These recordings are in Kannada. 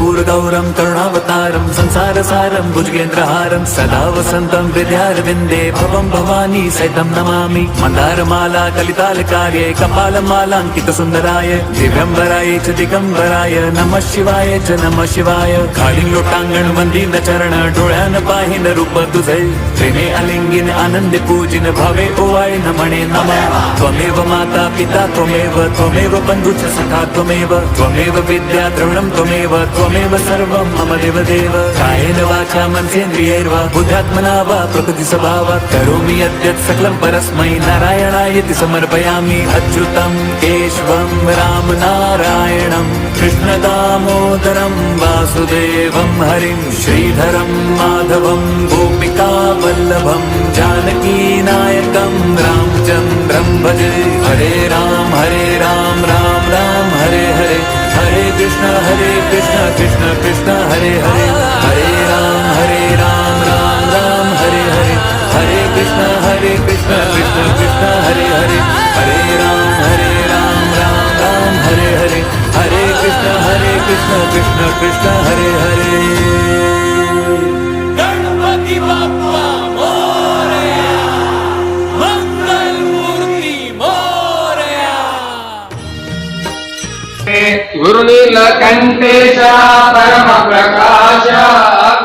कर्पूरगौरं करुणावतारं संसारसारं भुजगेन्द्रहारं सदा वसन्तं हृदयारविन्दे भवं भवानी सहितं नमामि। मन्दारमाला कलितालकार्ये कपालमालाङ्कितसुन्दराय दिव्यम्बराय च दिगम्बराय नमः शिवाय च नमः शिवाय। काळी लोटांगण वंदीन चरण डोळ्यान पाहिन रूप तुझे प्रेमे अलिंगिन आनंद पूजिन भावे ओवाळे नमणे नमः। त्वमेव माता पिता त्वमेव बन्धुश्च सखा त्वमेव विद्या द्रविणं त्वमेव सर्वं मम देवदेव। कायेन वाचा मनसेन्द्रियैर्वा बुद्ध्यात्मना वा प्रकृतिस्वभावात् करोमि यद्यत् सकलं परस्मै नारायणायेति समर्पयामि। अच्युतं केशवं रामनारायणं कृष्णदामोदरं वासुदेवं हरिं श्रीधरं माधवं गोपिकावल्लभं जानकीनायकं रामचन्द्रं भजे। हरे राम राम राम हरे हरे, हरे कृष्ण कृष्ण कृष्ण हरे हरे, हरे राम राम राम हरे हरे, हरे कृष्ण कृष्ण कृष्ण हरे हरे, हरे राम राम हरे हरे, हरे कृष्ण कृष्ण कृष्ण हरे हरे। गणपति बाप्पा मोरया, मंगल मूर्ति मोरया। गुरुनीलकंठेश परम प्रकाश,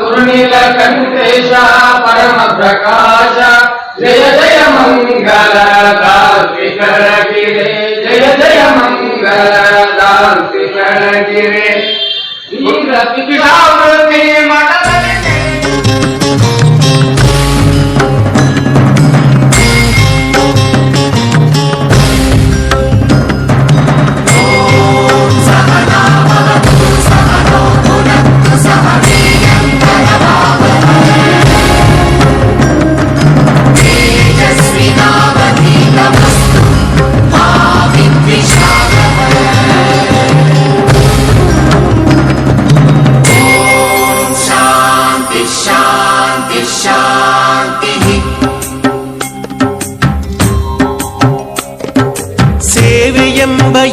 गुरुनीलकंठेश परम प्रकाश, जय जय मंगल दाल्पिकर गिरे, जय जय मंगल दाल्पिकर गिरे। भिक्षावृत्ति मठದಲ್ಲಿ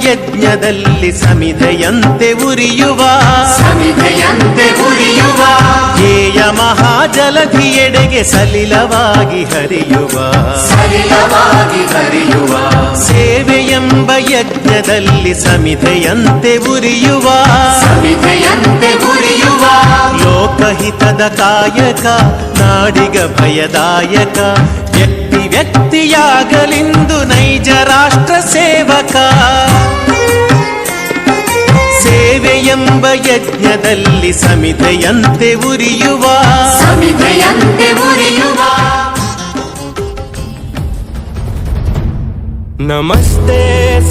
ಯಜ್ಞದಲ್ಲಿ ಸಮಿಧೆಯಂತೆ ಉರಿಯುವ ಧ್ಯೇಯ ಮಹಾಜಲಧಿಯೆಡೆಗೆ ಸಲಿಲವಾಗಿ ಹರಿಯುವ ಸೇವೆಯೆಂಬ ಯಜ್ಞದಲ್ಲಿ ಸಮಿಧೆಯಂತೆ ಉರಿಯುವ ಲೋಕಹಿತದ ಕಾಯಕ ನಾಡಿಗ ಭಯದಾಯಕ ವ್ಯಕ್ತಿಯಾಗಲಿಂದು ನೈಜ ರಾಷ್ಟ್ರ ಸೇವಕ ಸೇವೆಯೆಂಬ ಯಜ್ಞದಲ್ಲಿ ಸಮಿಧೆಯಂತೆ ಉರಿಯುವ ನಮಸ್ತೆ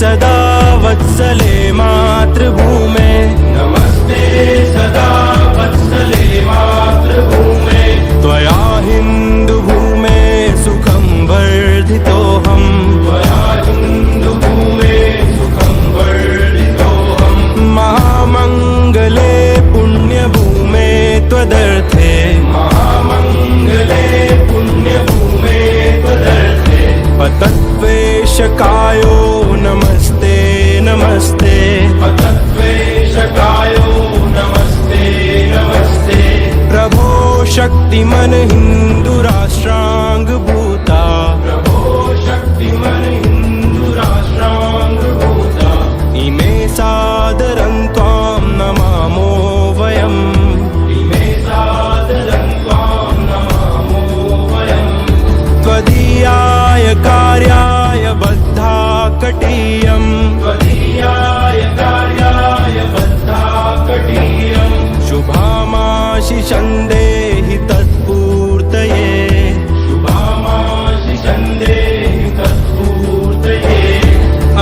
ಸದಾ ವತ್ಸಲೆ ಮಾತೃಭೂಮೆ, ನಮಸ್ತೆ ಸದಾ ವತ್ಸಲೆ ಮಾತೃಭೂಮೆ, ತ್ವಯಾ ಹಿಂದೂ ಭೂಮೆ ಸುಖಂ ವರ್ಧಿತೋಹಂ, ತ್ವಯಾ ಹಿಂದೂ ಭೂಮೆ ಸುಖಂ ವರ್ಧಿತೋಹಂ, ಮಹಾಮಂಗಲೆ ಪುಣ್ಯಭೂಮೆ ತ್ವದರ್ಥೆ, ಮಹಾಮಂಗಲೆ ಪುಣ್ಯಭೂಮೆ ತ್ವದರ್ಥೆ, पतत्वेशकायो नमस्ते नमस्ते, पतत्वेशकायो नमस्ते नमस्ते, प्रभो शक्तिमन हिंदू राष्ट्रांग भूता, प्रभो शक्तिमन हिंदू राष्ट्रांग भूता, इमे सादरं त्वां नमामो वयम्, इमे सादरं त्वां नमामो वयम्, त्वदीयाय कार्याय बद्धा कटीयम्, त्वदीयाय कार्याय बद्धा कटीयम्, शुभामाशिषं देहि तत्पूर्तये, शुभामाशिषं देहि तत्पूर्तये,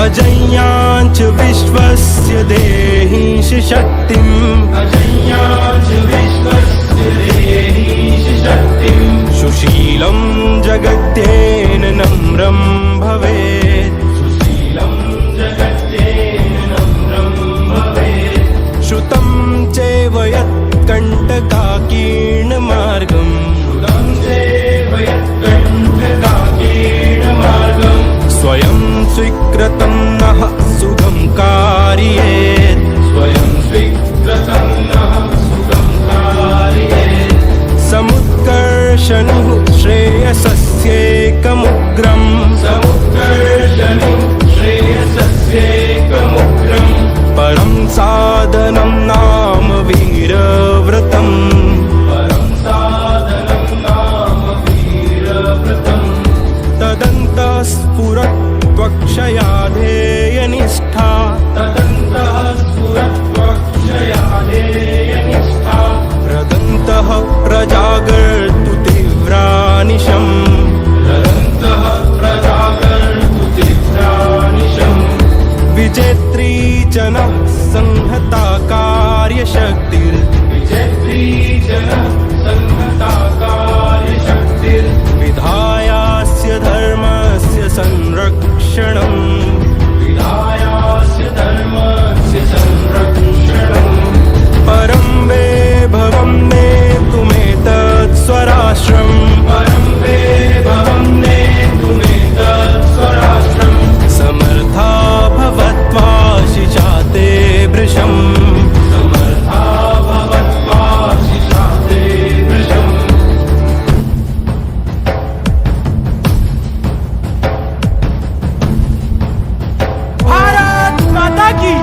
अजय्याञ्च विश्वस्य देहीश शक्तिम्, अजय्याञ्च विश्वस्य देहीश शक्तिम्, सुशीलं जगत्येन नम्रं भवेत्, सुशीलं जगत्येन नम्रं भवेत्, श्रुतं चैव यत्कण्टकाकीर्णमार्गम्, श्रुतं चैव यत्कण्टकाकीर्णमार्गम्, स्वयं स्वीकृतं नः सुगं कारयेत्, स्वयं स्वीकृतं नः साधनं नाम वीरव्रतम् तदन्तः स्फुरत्वक्षयाधेयनिष्ठा रदन्तः प्रजागर्तु तीव्रानिशम् विजेत्री जनः संहता विधायास्य धर्मस्य संरक्षणम् परं वे भवं नेतुमेतत् स्वराष्ट्रम् समर्था भवत्वाशि चाते वृषम् भारत माता की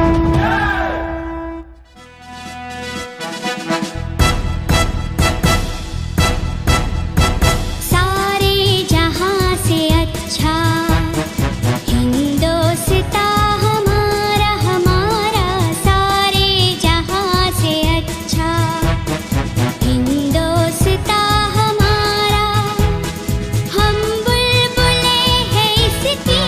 सारे जहां से अच्छा हिंदोस्ता हमारा हमारा सारे जहां से अच्छा हिंदोस्ता हमारा हम बुलबुले हैं इसकी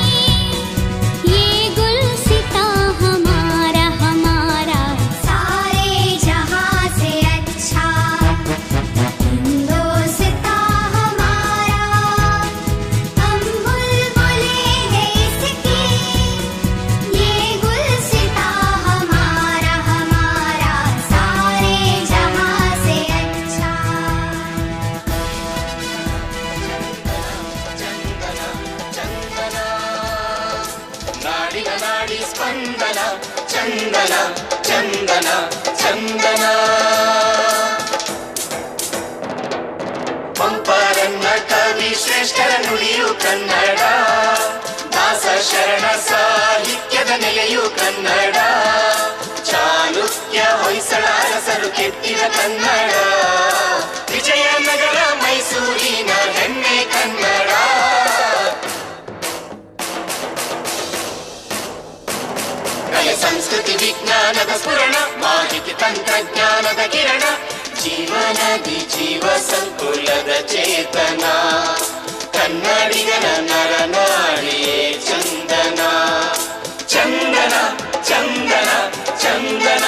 ये गुलसिता हमारा हमारा सारे जहां से अच्छा हिंदोस्ता हमारा हम बुलबुले हैं इसकी ये गुलसिता हमारा हमारा सारे जहां से अच्छा ನಾಡಿನ ನಾಡಿ ಸ್ಪಂದನ ಚಂದನ ಚಂದನ ಚಂದನ ಪಂಪರನ್ನ ಕವಿ ಶ್ರೇಷ್ಠರ ನುಡಿಯು ಕನ್ನಡ ದಾಸ ಶರಣ ಸಾಹಿತ್ಯದ ನೆಲೆಯು ಕನ್ನಡ ಚಾಲುಕ್ಯ ಹೊಯ್ಸಳ ಅರಸರು ಕೆತ್ತಿದ ಕನ್ನಡ ವಿಜಯನಗರ ಮೈಸೂರಿನ ಹೆಮ್ಮೆ ಕನ್ನಡ ಕಲೆ ಸಂಸ್ಕೃತಿ ವಿಜ್ಞಾನದ ಸ್ಫುರಣ ಮಾಹಿತಿ ತಂತ್ರಜ್ಞಾನದ ಕಿರಣ ಜೀವನದಿ ಜೀವ ಸಂಕುಲದ ಚೇತನ ಕನ್ನಡಿಗರ ನರನಾಡಿಯೇ ಚಂದನ ಚಂದನ ಚಂದನ ಚಂದನ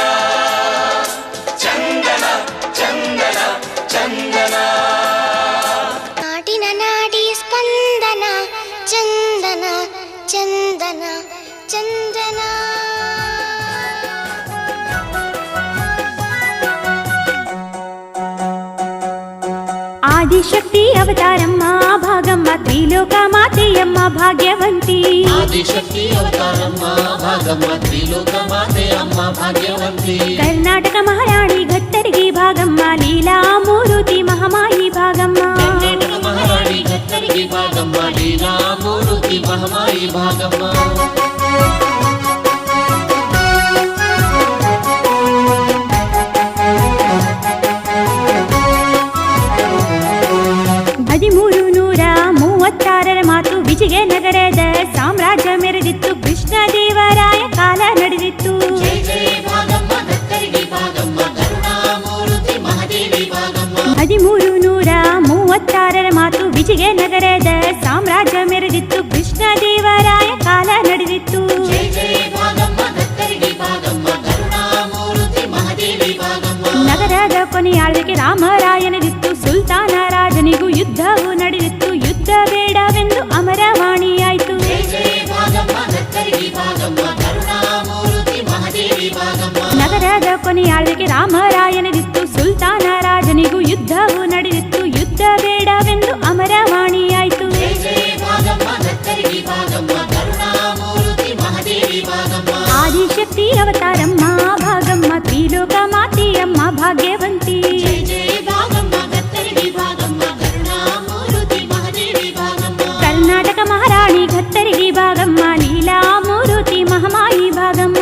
ಚಂದನ ಚಂದನ ಚಂದನ ನಾಡಿನ ನಾಡಿ ಸ್ಪಂದನ ಚಂದನ ಚಂದನ ಚಂದನ ಆದಿಶಕ್ತಿ ಅವತಾರಮ್ಮ ಭಾಗಮ್ಮ ತ್ರಿಲೋಕ ಮಾತೆಯಮ್ಮ ಭಾಗ್ಯವಂತಿ ಆದಿಶಕ್ತಿ ಅವತಾರಮ್ಮ ಭಾಗಮ್ಮ ತ್ರಿಲೋಕ ಮಾತೆ ಅಮ್ಮ ಭಾಗ್ಯವಂತಿ ಕರ್ನಾಟಕ ಮಹಾರಾಣಿ ಘಟ್ಟರಿಗೆ ಭಾಗಮ್ಮ ಲೀಲಾ ಮೂರುತಿ ಮಹಾಮಾಯಿ ಭಾಗಮ್ಮ ಕರ್ನಾಟಕ ಮಹಾರಾಣಿ ಘಟ್ಟರಿಗೆ ಭಾಗಮ್ಮ ಲೀಲಾ ಮೂರುತಿ ಮಹಾಮಾಯಿ ಭಾಗಮ್ಮ ಮಾತು ವಿಜಯನಗರದ ಸಾಮ್ರಾಜ್ಯ ಮೆರೆದಿತ್ತು ಕೃಷ್ಣದೇವರಾಯ ಕಾಲ ನಡೆದಿತ್ತು ಜೈ ಜೈ ಭಾಗಮ್ಮ ಘಟ್ಟರಿಗೆ ಭಾಗಮ್ಮ ಕರುಣಾಮೂರ್ತಿ ಮಹಾದೇವಿ ಭಾಗಮ್ಮ 1336 ಮಾತು ವಿಜಯನಗರದ ಸಾಮ್ರಾಜ್ಯ ಮೆರೆದಿತ್ತು ಕೃಷ್ಣದೇವರಾಯ ಕಾಲ ನಡೆದಿತ್ತು ಜೈ ಜೈ ಭಾಗಮ್ಮ ಘಟ್ಟರಿಗೆ ಭಾಗಮ್ಮ ಕರುಣಾಮೂರ್ತಿ ಮಹಾದೇವಿ ಭಾಗಮ್ಮ ನಗರದ ಕೊನೆಯಾಳ್ವಿಕೆ ರಾಮರಾಯನದಿತ್ತು ಸುಲ್ತಾನ ರಾಜನಿಗೂ ಯುದ್ಧವು ನಡೆದಿತ್ತು ಯುದ್ಧ ಬೇಡವೆಂದು ಅಮರವಾಣಿಯಾಯಿತು ಜೈ ಜೈ ಭಾಗಮ್ಮ ಘಟ್ಟರಿಗೆ ಭಾಗಮ್ಮ ಕರುಣಾಮೂರ್ತಿ ಮಹಾದೇವಿ ಭಾಗಮ್ಮ ನಗರದ ಕೊನೆಯಾಳ್ವಿಕೆ ರಾಮರಾಯನದಿತ್ತು ಸುಲ್ತಾನ ರಾಜನಿಗೂ ಯುದ್ಧವು ನಡೆದಿತ್ತು ಯುದ್ಧ ಬೇಡವೆಂದು ಅಮರವಾಣಿಯಾಯಿತು ಜೈ ಜೈ ಭಾಗಮ್ಮ ಘಟ್ಟರಿಗೆ ಭಾಗಮ್ಮ ಕರುಣಾಮೂರ್ತಿ ಮಹಾದೇವಿ ಭಾಗಮ್ಮ ಆದಿಶಕ್ತಿ ಅವತಾರಮ್ಮ ಭಾಗಮ್ಮ ತ್ರಿಲೋಕ ಮಾತೆಯಮ್ಮ ಭಾಗ್ಯವಂತಿ ಜೈ ಜೈ ಭಾಗಮ್ಮ ಘಟ್ಟರಿಗೆ ಭಾಗಮ್ಮ ಕರುಣಾಮೂರ್ತಿ ಮಹಾದೇವಿ ಭಾಗಮ್ಮ ಕರ್ನಾಟಕ ಮಹಾರಾಣಿ ಘಟ್ಟರಿಗೆ ಭಾಗಮ್ಮ ಲೀಲಾ ಮೂರುತಿ ಮಹಾಮಾಯಿ ಭಾಗಮ್ಮ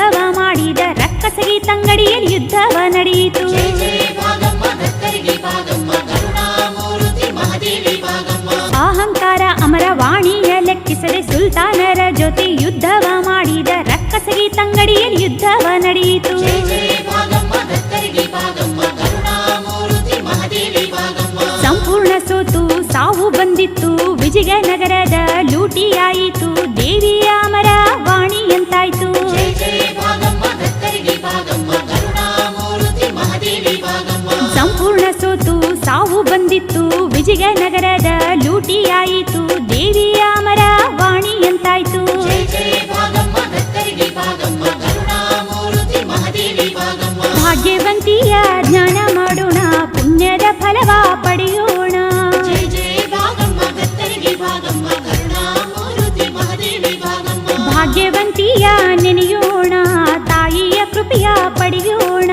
ಯುದ್ಧವ ಮಾಡಿದ ರಕ್ಕಸಗಿ ತಂಗಡಿಯಲ್ಲಿ ಯುದ್ಧವ ನಡೆಯಿತು. ಜಯ ಜಯ ಭಾಗಮ್ಮ ಗತ್ತರಿಗೆ ಭಾಗಮ್ಮ ಕರುಣಾಮೂರ್ತಿ ಮಹಾದೇವಿ ಭಾಗಮ್ಮ. ಅಹಂಕಾರ ಅಮರವಾಣಿಯ ಲೆಕ್ಕಿಸದೆ ಸುಲ್ತಾನರ ಜೊತೆ ಯುದ್ಧವ ಮಾಡಿದ ರಕ್ಕಸಗಿ ತಂಗಡಿಯಲ್ಲಿ ಯುದ್ಧವ ನಡೆಯಿತು. ಜಯ ಜಯ ಭಾಗಮ್ಮ ಗತ್ತರಿಗೆ ಭಾಗಮ್ಮ ಕರುಣಾಮೂರ್ತಿ ಮಹಾದೇವಿ ಭಾಗಮ್ಮ. ಸಂಪೂರ್ಣ ಸೋತು ಸಾವು ಬಂದಿತ್ತು, ವಿಜಯನಗರದ ಲೂಟಿಯಾಯಿತು, ದೇವಿಯ ಅಮರ ವಾಣಿಯಂತಾಯ್ತು. ಜಯ ಜಯ ಭಾಗಮ್ಮ ಗತ್ತರಿಗೆ ಭಾಗಮ್ಮ ಕರುಣಾಮೂರ್ತಿ ಮಹಾದೇವಿ ಭಾಗಮ್ಮ. ಸಂಪೂರ್ಣ ಸೋತು ಸಾವು ಬಂದಿತ್ತು, ವಿಜಯನಗರದ ಲೂಟಿಯಾಯಿತು, ದೇವಿಯ ಅಮರ ವಾಣಿಯಂತಾಯ್ತು. ಜಯ ಜಯ ಭಾಗಮ್ಮ ಗತ್ತರಿಗೆ ಭಾಗಮ್ಮ ಕರುಣಾಮೂರ್ತಿ ಮಹಾದೇವಿ ಭಾಗಮ್ಮ. ಭಾಗ್ಯವಂತಿಯ ಜ್ಞಾನ ಮಾಡೋಣ, ಪುಣ್ಯದ ಫಲವ ಪಡೆಯೋಣ. ಜಯ ಜಯ ಭಾಗಮ್ಮ ಗತ್ತರಿಗೆ ಭಾಗಮ್ಮ ಕರುಣಾಮೂರ್ತಿ ಮಹಾದೇವಿ ಭಾಗಮ್ಮ. ಭಾಗ್ಯವಂತಿಯ ನೆನೆಯೋಣ, ತಾಯಿಯ ಕೃಪೆಯ ಪಡೆಯೋಣ.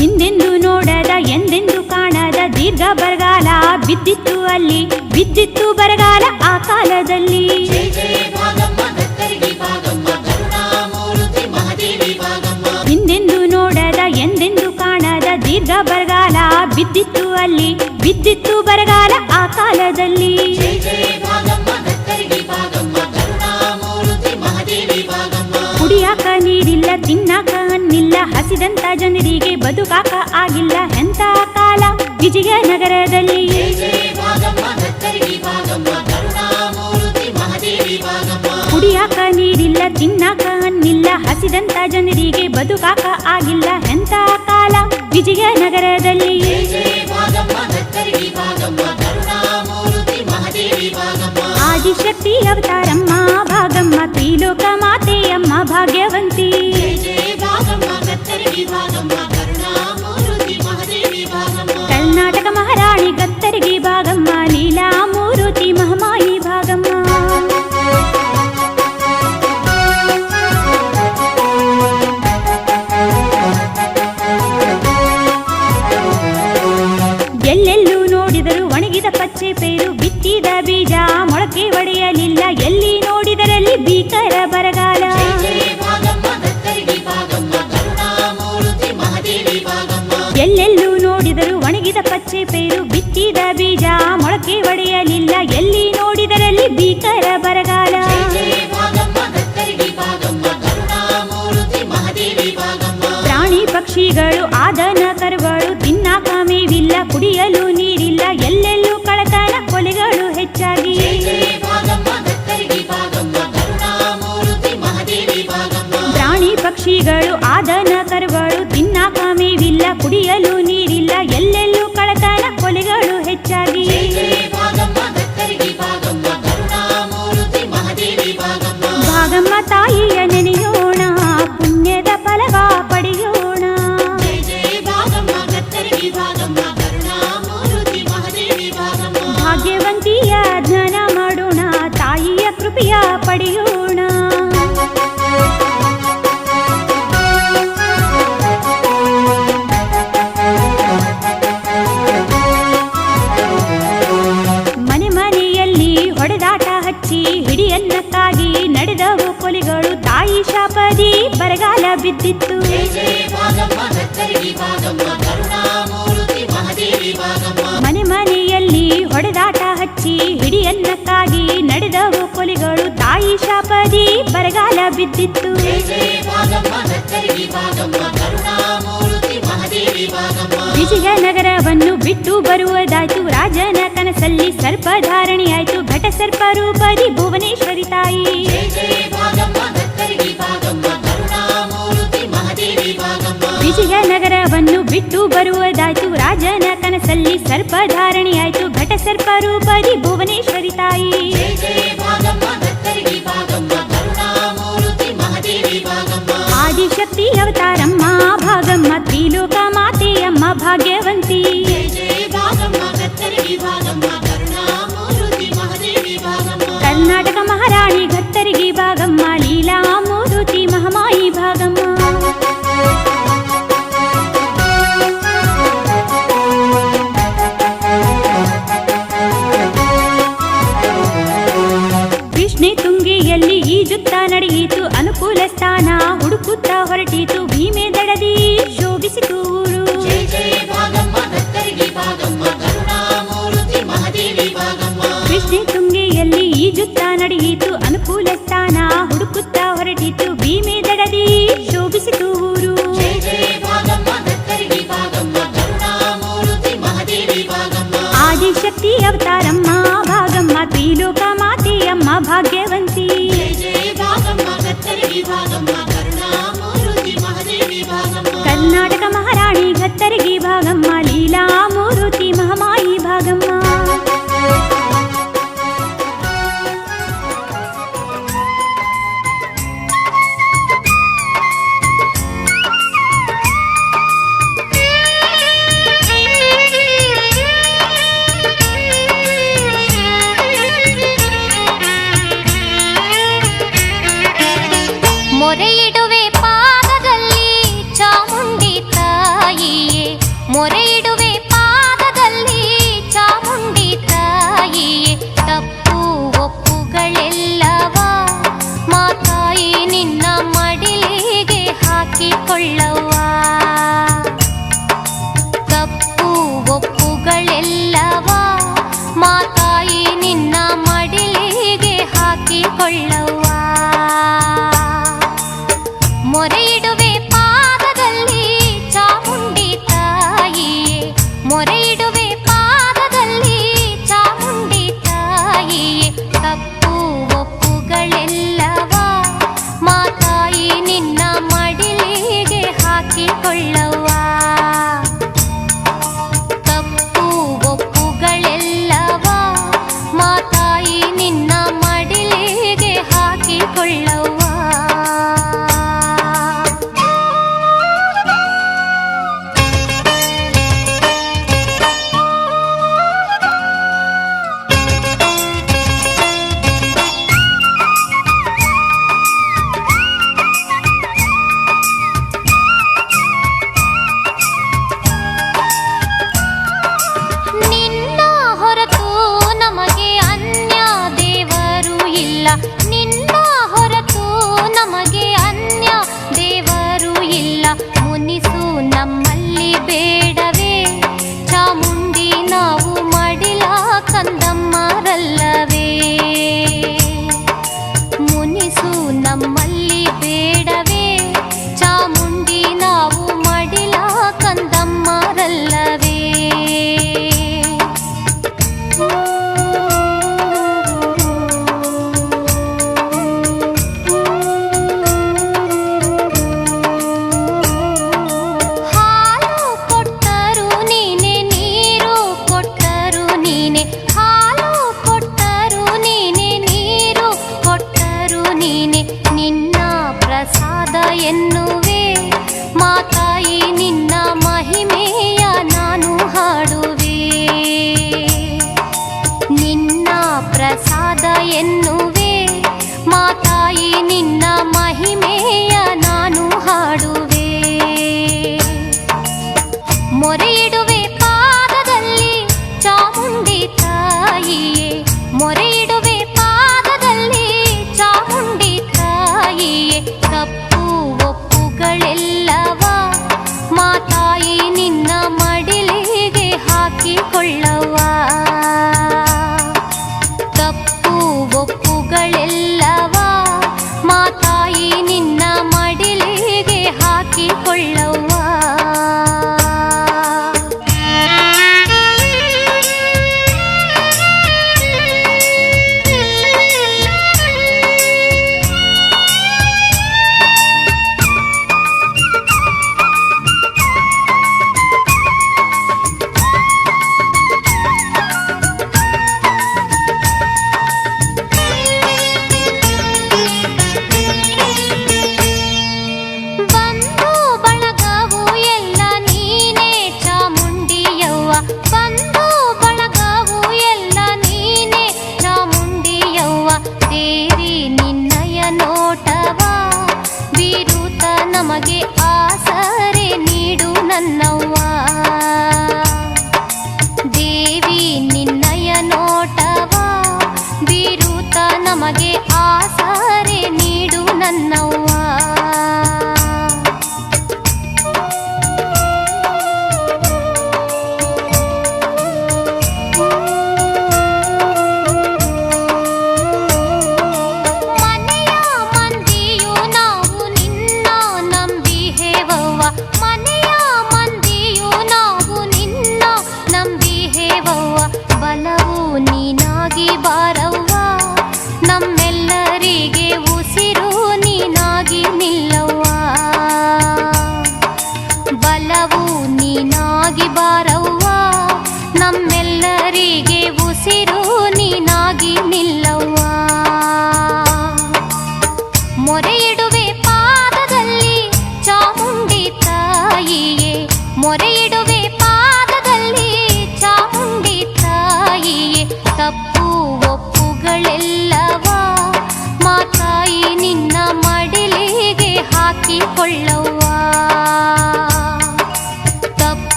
ಹಿಂದೆಂದು ನೋಡದ ಎಂದೆಂದು ಕಾಣದ ದೀರ್ಘ ಬರಗಾಲ ಬಿದ್ದಿತ್ತು ಅಲ್ಲಿ, ಬಿದ್ದಿತ್ತು ಬರಗಾಲ ಆ ಕಾಲದಲ್ಲಿ. ಜಯ ಜಯ ಭಾಗಮ್ಮ ಗತ್ತರಿಗೆ ಭಾಗಮ್ಮ ಕರುಣಾಮೂರ್ತಿ ಮಹಾದೇವಿ ಭಾಗಮ್ಮ. ಹಿಂದೆಂದು ನೋಡದ ಎಂದೆಂದು ಕಾಣದ ದೀರ್ಘ ಬರಗಾಲ ಬಿದ್ದಿತ್ತು ಅಲ್ಲಿ, ಬಿದ್ದಿತ್ತು ಬರಗಾಲ ಆ ಕಾಲದಲ್ಲಿ. ಜಯ ಜಯ ಭಾಗಮ್ಮ ಗತ್ತರಿಗೆ ಭಾಗಮ್ಮ ಕರುಣಾಮೂರ್ತಿ ಮಹಾದೇವಿ ಭಾಗಮ್ಮ. ಕುಡಿಯಾಕ ನೀರಿಲ್ಲ, ತಿನ್ನಾಕ ಹಣ್ಣಿಲ್ಲ, ಹಸಿದಂತ ಜನರಿಗೆ ಬದುಕಾಕ ಆಗಿಲ್ಲ, ಎಂತ ಕಾಲ ವಿಜಯನಗರದಲ್ಲಿ. ಜಯ ಜಯ ಭಾಗಮ್ಮ ಗತ್ತರಿಗೆ ಭಾಗಮ್ಮ ಕರುಣಾಮೂರ್ತಿ ಮಹಾದೇವಿ ಭಾಗಮ್ಮ. ಕುಡಿಯಾಕ ನೀರಿಲ್ಲ, ತಿನ್ನಾಕ ಹಣ್ಣಿಲ್ಲ, ಹಸಿದಂತ ಜನರಿಗೆ ಬದುಕಾಕ ಆಗಿಲ್ಲ, ಎಂತ ಕಾಲ ವಿಜಯನಗರದಲ್ಲಿ. ಜಯ ಜಯ ಭಾಗಮ್ಮ ಗತ್ತರಿಗೆ ಭಾಗಮ್ಮ ಕರುಣಾಮೂರ್ತಿ ಮಹಾದೇವಿ ಭಾಗಮ್ಮ. ಆದಿಶಕ್ತಿ ಅವತಾರಮ್ಮ ಭಾಗಮ್ಮ, ತ್ರಿಲೋಕ ಮಾತೆಯಮ್ಮ ಭಾಗ್ಯವಂತಿ. ಜಯ ಜಯ ಭಾಗಮ್ಮ ಗತ್ತರಿಗೆ ಭಾಗಮ್ಮ ಕರುಣಾಮೂರ್ತಿ ಮಹಾದೇವಿ ಭಾಗಮ್ಮ. ಕರ್ನಾಟಕ ಮಹಾರಾಣಿ ಗತ್ತರಿಗೆ ಭಾಗಮ್ಮ, ಲೀಲಾ ಮೂರುತಿ ಮಹಾಮಾಯಿ ಭಾಗಮ್ಮ. ಎಲ್ಲೆಲ್ಲೂ ನೋಡಿದರು ಒಣಗಿದ ಪಚ್ಚೆ ಪೇರು, ಬಿತ್ತಿದ ಬೀಜ ಮೊಳಕೆ ಒಡೆಯಲಿಲ್ಲ, ಎಲ್ಲಿ ನೋಡಿದರಲ್ಲಿ ಭೀಕರ ಬರಗಾಲ. ಜಯ ಜಯ ಭಾಗಮ್ಮ ಗತ್ತರಿಗೆ ಭಾಗಮ್ಮ ಕರುಣಾಮೂರ್ತಿ ಮಹಾದೇವಿ ಭಾಗಮ್ಮ. ಎಲ್ಲೆಲ್ಲೂ ನೋಡಿದರು ಒಣಗಿದ ಪಚ್ಚೆ ಪೇರು, ಬಿತ್ತಿದ ಬೀಜ ಮೊಳಕೆ ಒಡೆಯಲಿಲ್ಲ, ಎಲ್ಲಿ ನೋಡಿದರಲ್ಲಿ ಭೀಕರ ಬರಗಾಲ. ಜಯ ಜಯ ಭಾಗಮ್ಮ ಗತ್ತರಿಗೆ ಭಾಗಮ್ಮ ಕರುಣಾಮೂರ್ತಿ ಮಹಾದೇವಿ ಭಾಗಮ್ಮ. ಪ್ರಾಣಿ ಪಕ್ಷಿಗಳು ಆದನ ಕರುಗಳು, ತಿನ್ನಾಕ ಮೇವಿಲ್ಲ, ಕುಡಿಯಲು ನೀರಿಲ್ಲ, ಎಲ್ಲೆಲ್ಲೂ ಕಳತನ ಕೊಲೆಗಳು ಹೆಚ್ಚಾಗಿ. ಜಯ ಜಯ ಭಾಗಮ್ಮ ಗತ್ತರಿಗೆ ಭಾಗಮ್ಮ ಕರುಣಾಮೂರ್ತಿ ಮಹಾದೇವಿ ಭಾಗಮ್ಮ. ಪ್ರಾಣಿ ಪಕ್ಷಿಗಳು ಆದನ ಕರುಗಳು, ತಿನ್ನಾಕ ಮೇವಿಲ್ಲ, ಕುಡಿಯಲು ನೀರಿಲ್ಲ, ಎಲ್ಲೆಲ್ಲೂ ಕಳತನ ಕೊಲೆಗಳು ಹೆಚ್ಚಾಗಿ. ಜಯ ಜಯ ಭಾಗಮ್ಮ ಗತ್ತರಿಗೆ ಭಾಗಮ್ಮ ಕರುಣಾಮೂರ್ತಿ ಮಹಾದೇವಿ ಭಾಗಮ್ಮ. ಭಾಗಮ್ಮ ತಾಯಿಯ ನೆನೆಯೋಣ, ಪುಣ್ಯದ ಫಲವ ಪಡೆಯೋಣ. ಜಯ ಜಯ ಭಾಗಮ್ಮ ಗತ್ತರಿಗೆ ಭಾಗಮ್ಮ ಕರುಣಾಮೂರ್ತಿ ಮಹಾದೇವಿ ಭಾಗಮ್ಮ. ಭಾಗ್ಯವಂತಿಯ ಜ್ಞಾನ ಮಾಡೋಣ, ತಾಯಿಯ ಕೃಪೆಯ ಪಡೆಯೋಣ. ಮನೆ ಮನೆಯಲ್ಲಿ ಹೊಡೆದಾಟ ಹಚ್ಚಿ ಹಿಡಿಯನ್ನಕ್ಕಾಗಿ ನಡೆದವು ಕೊಲೆಗಳು, ತಾಯಿ ಶಾಪದಿ ಬರಗಾಲ ಬಿದ್ದಿತ್ತು. ಜಯ ಜಯ ಭಾಗಮ್ಮ ಗತ್ತರಿಗೆ ಭಾಗಮ್ಮ ಕರುಣಾಮೂರ್ತಿ ಮಹಾದೇವಿ ಭಾಗಮ್ಮ. ಮನೆ ಮನೆಯಲ್ಲಿ ಹೊಡೆದಾಟ ಹಚ್ಚಿ ಹಿಡಿಯನ್ನಕ್ಕಾಗಿ ನಡೆದವು ಕೊಲೆಗಳು, ತಾಯಿ ಶಾಪದಿ ಬರಗಾಲ ಬಿದ್ದಿತ್ತು. ಜಯ ಜಯ ಭಾಗಮ್ಮ ಗತ್ತರಿಗೆ ಭಾಗಮ್ಮ ಕರುಣಾಮೂರ್ತಿ ಮಹಾದೇವಿ ಭಾಗಮ್ಮ. ವಿಜಯನಗರವನ್ನು ಬಿಟ್ಟು ಬರುವುದಾಯ್ತು, ರಾಜನ ಕನಸಲ್ಲಿ ಸರ್ಪಧಾರಣೆಯಾಯ್ತು, ಘಟ ಸರ್ಪ ರೂಪದಿ ಭುವನೇಶ್ವರಿ ತಾಯಿ. ಜಯ ಜಯ ಭಾಗಮ್ಮ ಗತ್ತರಿಗೆ ಭಾಗಮ್ಮ ಕರುಣಾಮೂರ್ತಿ ಮಹಾದೇವಿ ಭಾಗಮ್ಮ. ವಿಜಯನಗರವನ್ನು ಬಿಟ್ಟು ಬರುವುದಾಯ್ತು, ರಾಜನ ಕನಸಲ್ಲಿ ಸರ್ಪಧಾರಣೆಯಾಯ್ತು, ಘಟ ಸರ್ಪ ರೂಪದಿ ಭುವನೇಶ್ವರಿ ತಾಯಿ. ಜಯ ಜಯ ಭಾಗಮ್ಮ ಗತ್ತರಿಗೆ ಭಾಗಮ್ಮ ಕರುಣಾಮೂರ್ತಿ ಮಹಾದೇವಿ ಭಾಗಮ್ಮ. ಆದಿಶಕ್ತಿ ಅವತಾರಮ್ಮ ಭಾಗಮ್ಮ, ತ್ರಿಲೋಕ ಮಾತೆಯಮ್ಮ ಭಾಗ್ಯವಂತಿ. ಜಯ ಜಯ ಭಾಗಮ್ಮ ಗತ್ತರಿಗೆ ಭಾಗಮ್ಮ ಕರುಣಾಮೂರ್ತಿ ಮಹಾದೇವಿ ಭಾಗಮ್ಮ. ಕರ್ನಾಟಕ ಮಹಾರಾಣಿ ಗತ್ತರಿಗೆ ಭಾಗಮ್ಮ, ಲೀಲಾ ಮೂರುತಿ ಮಹಾಮಾಯಿ ಭಾಗಮ್ಮ. ಹುಡುಕುತ್ತಾ ಹೊರಟಿತು ಭೀಮೆ ದಡದಿ ಶೋಭಿಸಿತು ಊರು. ಜಯ ಜಯ ಭಾಗಮ್ಮ ಗತ್ತರಿಗೆ ಭಾಗಮ್ಮ ಕರುಣಾಮೂರ್ತಿ ಮಹಾದೇವಿ ಭಾಗಮ್ಮ. ಕೃಷ್ಣೆ ತುಂಗೆಯಲ್ಲಿ ಈಜುತ್ತಾ ನಡೆಯಿತು ಅನುಕೂಲ ಸ್ಥಾನ ಹುಡುಕುತ್ತಾ ಹೊರಟಿತು ಭೀಮೆ ದಡದಿ ಶೋಭಿಸಿತು ಊರು. ಜಯ ಜಯ ಭಾಗಮ್ಮ ಗತ್ತರಿಗೆ ಭಾಗಮ್ಮ ಕರುಣಾಮೂರ್ತಿ ಮಹಾದೇವಿ ಭಾಗಮ್ಮ. ಆದಿಶಕ್ತಿ ಅವತಾರಮ್ಮ ಭಾಗಮ್ಮ ತ್ರಿಲೋಕ ಮಾತೆಯಮ್ಮ ಭಾಗ್ಯವಂತಿ. ಜಯ ಜಯ ಭಾಗಮ್ಮ ಗತ್ತರಿಗೆ ಭಾಗಮ್ಮ ಕರುಣಾಮೂರ್ತಿ ಮಹಾದೇವಿ ಭಾಗಮ್ಮ. ಕರ್ನಾಟಕ ಮಹಾರಾಣಿ ಗತ್ತರಿಗೆ ಭಾಗಮ್ಮ ಲೀಲಾ ಮೂರುತಿ ಮಹಾಮಾಯಿ ಭಾಗಮ್ಮ. ಮೊರೆ ಇಡುವೆ ಪಾದದಲ್ಲಿ ಚಾಮುಂಡಿ ತಾಯಿಯೇ, ಮೊರೆ ಇಡುವೆ ಪಾದದಲ್ಲಿ ಚಾಮುಂಡಿ ತಾಯಿಯೇ. ತಪ್ಪು ಒಪ್ಪುಗಳೆಲ್ಲವ ಮಾತಾಯಿ ನಿನ್ನ ಮಡಿಲಿಗೆ ಹಾಕಿಕೊಳ್ಳವ್ವ. ತಪ್ಪು ಒಪ್ಪುಗಳೆಲ್ಲವ ಮಾತಾಯಿ ನಿನ್ನ ಮಡಿಲಿಗೆ ಹಾಕಿಕೊಳ್ಳವ್ವ. ಮೊರೆ ಇಡುವೆ ಪಾದದಲ್ಲಿ ಚಾಮುಂಡಿ ತಾಯಿಯೇ, ಮೊರೆ ಇಡುವೆ ಪಾದದಲ್ಲಿ ಚಾಮುಂಡಿ ತಾಯಿಯೇ. ತಪ್ಪು ಒಪ್ಪುಗಳೆಲ್ಲವ ಮಾತಾಯಿ ನಿನ್ನ ಮಡಿಲಿಗೆ ಹಾಕಿಕೊಳ್ಳವ್ವ. ತಪ್ಪು ಒಪ್ಪುಗಳೆಲ್ಲವ ಮಾತಾಯಿ ನಿನ್ನ ಮಡಿಲಿಗೆ ಹಾಕಿಕೊಳ್ಳವ್ವ. ನಿನ್ನ ಹೊರತು ನಮಗೆ ಅನ್ಯ ದೇವರು ಇಲ್ಲ, ನಿನ್ನ ಹೊರತು ನಮಗೆ ಅನ್ಯ ದೇವರು ಇಲ್ಲ. ಮುನಿಸು ನಮ್ಮಲ್ಲಿ ಬೇಡವೇ ಚಾಮುಂಡಿ ನಾವು ಮಡಿಲ ಕಂದಮ್ಮರಲ್ಲವೇ. ಮುನಿಸು ನಮ್ಮಲ್ಲಿ ಬೇಡವೇ ಚಾಮುಂಡಿ ನಾವು ಮಡಿಲ ಕಂದಮ್ಮರಲ್ಲವೇ. ಹಾಲು ಕೊಟ್ಟರು ನೀನೆ, ನೀರು ಕೊಟ್ಟರು ನೀನೆ, ಹಾಲು ಕೊಟ್ಟರು ನೀನೆ, ನೀರು ಕೊಟ್ಟರು ನೀನೆ. ನಿನ್ನ ಪ್ರಸಾದ ಎನ್ನುವೆ ಮಾತಾಯಿ ನಿನ್ನ ಮಹಿಮೆಯ ನಾನು ಹಾಡುವೆ. ನಿನ್ನ ಪ್ರಸಾದ ಎನ್ನುವೆ ಮಾತಾಯಿ ನಿನ್ನ ಮಹಿಮೆಯ ನಾನು ಹಾಡುವೆ. ಮೊರೆ ಇಡುವೆ ಪಾದದಲ್ಲಿ ಚಾಮುಂಡಿ ತಾಯಿಯೇ, ಮೊರೆ ಇಡುವೆ ಪಾದದಲ್ಲಿ ಚಾಮುಂಡಿ ತಾಯಿಯೇ. ತಪ್ಪು ಒಪ್ಪುಗಳೆಲ್ಲವ ಮಾತಾಯಿ ನಿನ್ನ ಮಡಿಲಿಗೆ ಹಾಕಿಕೊಳ್ಳವ್ವ. ತಪ್ಪು ಒಪ್ಪುಗಳೆಲ್ಲವ ಮಾತಾಯಿ ನಿನ್ನ ಮಡಿಲಿಗೆ ಹಾಕಿಕೊಳ್ಳವ್ವ. ಬಂಧು ಬಳಗವು ಎಲ್ಲ ನೀನೇ ಚಾಮುಂಡಿಯವ್ವ. ಬಂಧು ಬಳಗವು ಎಲ್ಲ ನೀನೇ ಚಾಮುಂಡಿಯವ್ವ. ದೇವಿ ನಿನ್ನಯ ನೋಟವ ಬೀರುತ್ತ ನಮಗೆ ಆಸರೆ ನೀಡು ನನ್ನವ್ವ. ದೇವಿ ನಿನ್ನಯ ನೋಟವ ಬೀರುತ್ತ ನಮಗೆ ಆಸರೆ ನೀಡು ನನ್ನವ್ವ.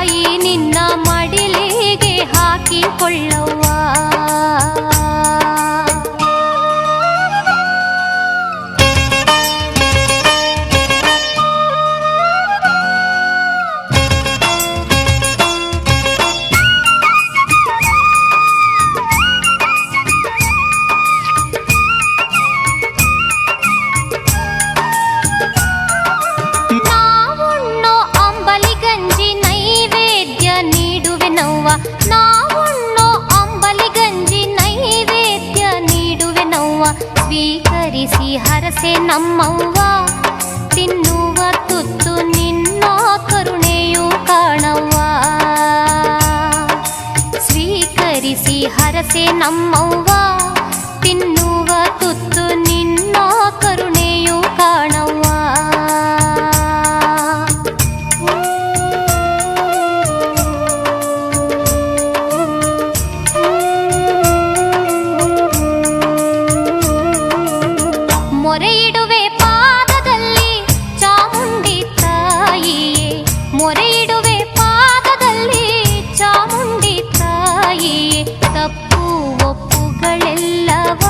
ತಾಯಿ ನಿನ್ನ ಮಡಿಲಿಗೆ ಹಾಕಿಕೊಳ್ಳವ್ವ. ನಾವುಣ್ಣೋ ಅಂಬಲಿ ಗಂಜಿ ನೈವೇದ್ಯ ನೀಡುವೆನವ್ವ. ನಾವುಣ್ಣೋ ಅಂಬಲಿ ಗಂಜಿ ನೈವೇದ್ಯ ನೀಡುವೆನವ್ವ. ಸ್ವೀಕರಿಸಿ ಹರಸೆ ನಮ್ಮವ್ವ. ತಿನ್ನುವ ತುತ್ತು ನಿನ್ನ ಕರುಣೆಯು ಕಾಣವ್ವ. ಸ್ವೀಕರಿಸಿ ಹರಸೆ ನಮ್ಮವ್ವ. ತಿನ್ನುವ ತುತ್ತು ನಿನ್ನ ಕರುಣೆಯು ಕಾಣವ್ವ. ಮೊರೆಯಿಡುವೆ ಪಾದದಲ್ಲಿ ಚಾಮುಂಡಿ ತಾಯಿಯೇ. ಮೊರೆಯಿಡುವೆ ಪಾದದಲ್ಲಿ ಚಾಮುಂಡಿ ತಾಯಿಯೇ. ತಪ್ಪು ಒಪ್ಪುಗಳೆಲ್ಲವ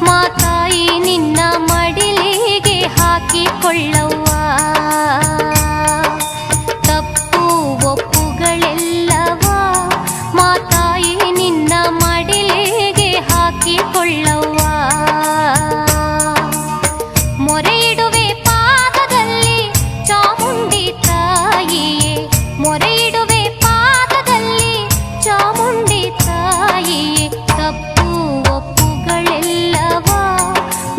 ಮಾತಾಯಿ ನಿನ್ನ ಮಡಿಲಿಗೆ ಹಾಕಿಕೊಳ್ಳವ್ವ. ತಪ್ಪು ಒಪ್ಪುಗಳೆಲ್ಲವ ಮಾತಾಯಿ ನಿನ್ನ ಮಡಿಲಿಗೆ ಹಾಕಿಕೊಳ್ಳವ್ವ. ಮೊರೆಯಿಡುವೆ ಪಾದದಲ್ಲಿ ಚಾಮುಂಡಿ ತಾಯಿಯೇ. ಮೊರೆಯಿಡುವೆ ಪಾದದಲ್ಲಿ ಚಾಮುಂಡಿ ತಾಯಿಯೇ. ತಪ್ಪು ಒಪ್ಪುಗಳೆಲ್ಲವ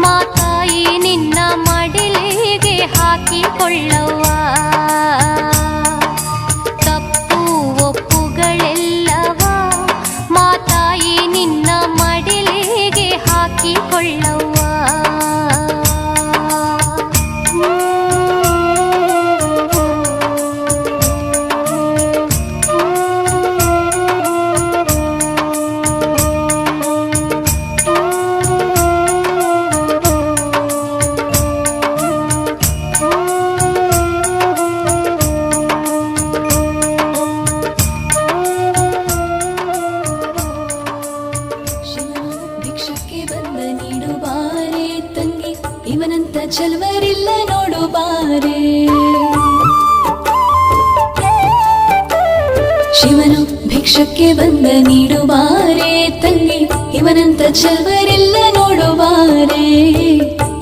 ಮಾತಾಯಿ ನಿನ್ನ ಮಡಿಲಿಗೆ ಹಾಕಿಕೊಳ್ಳವ್ವ. ತಪ್ಪು ಒಪ್ಪುಗಳೆಲ್ಲವ ಮಾತಾಯಿ ನಿನ್ನ ಮಡಿಲಿಗೆ ಹಾಕಿಕೊಳ್ಳವ್ವ. ಭಿಕ್ಷಕ್ಕೆ ಬಂದ ನೀಡು ಬಾರೆ ತಂಗಿ, ಇವನಂತ ಚಲವರಿಲ್ಲ ನೋಡು ಬಾರೆ. ಶಿವನು ಭಿಕ್ಷಕ್ಕೆ ಬಂದ ನೀಡು ಬಾರೆ ತಂಗಿ, ಇವನಂತ ಚಲವರಿಲ್ಲ ನೋಡು ಬಾರೆ.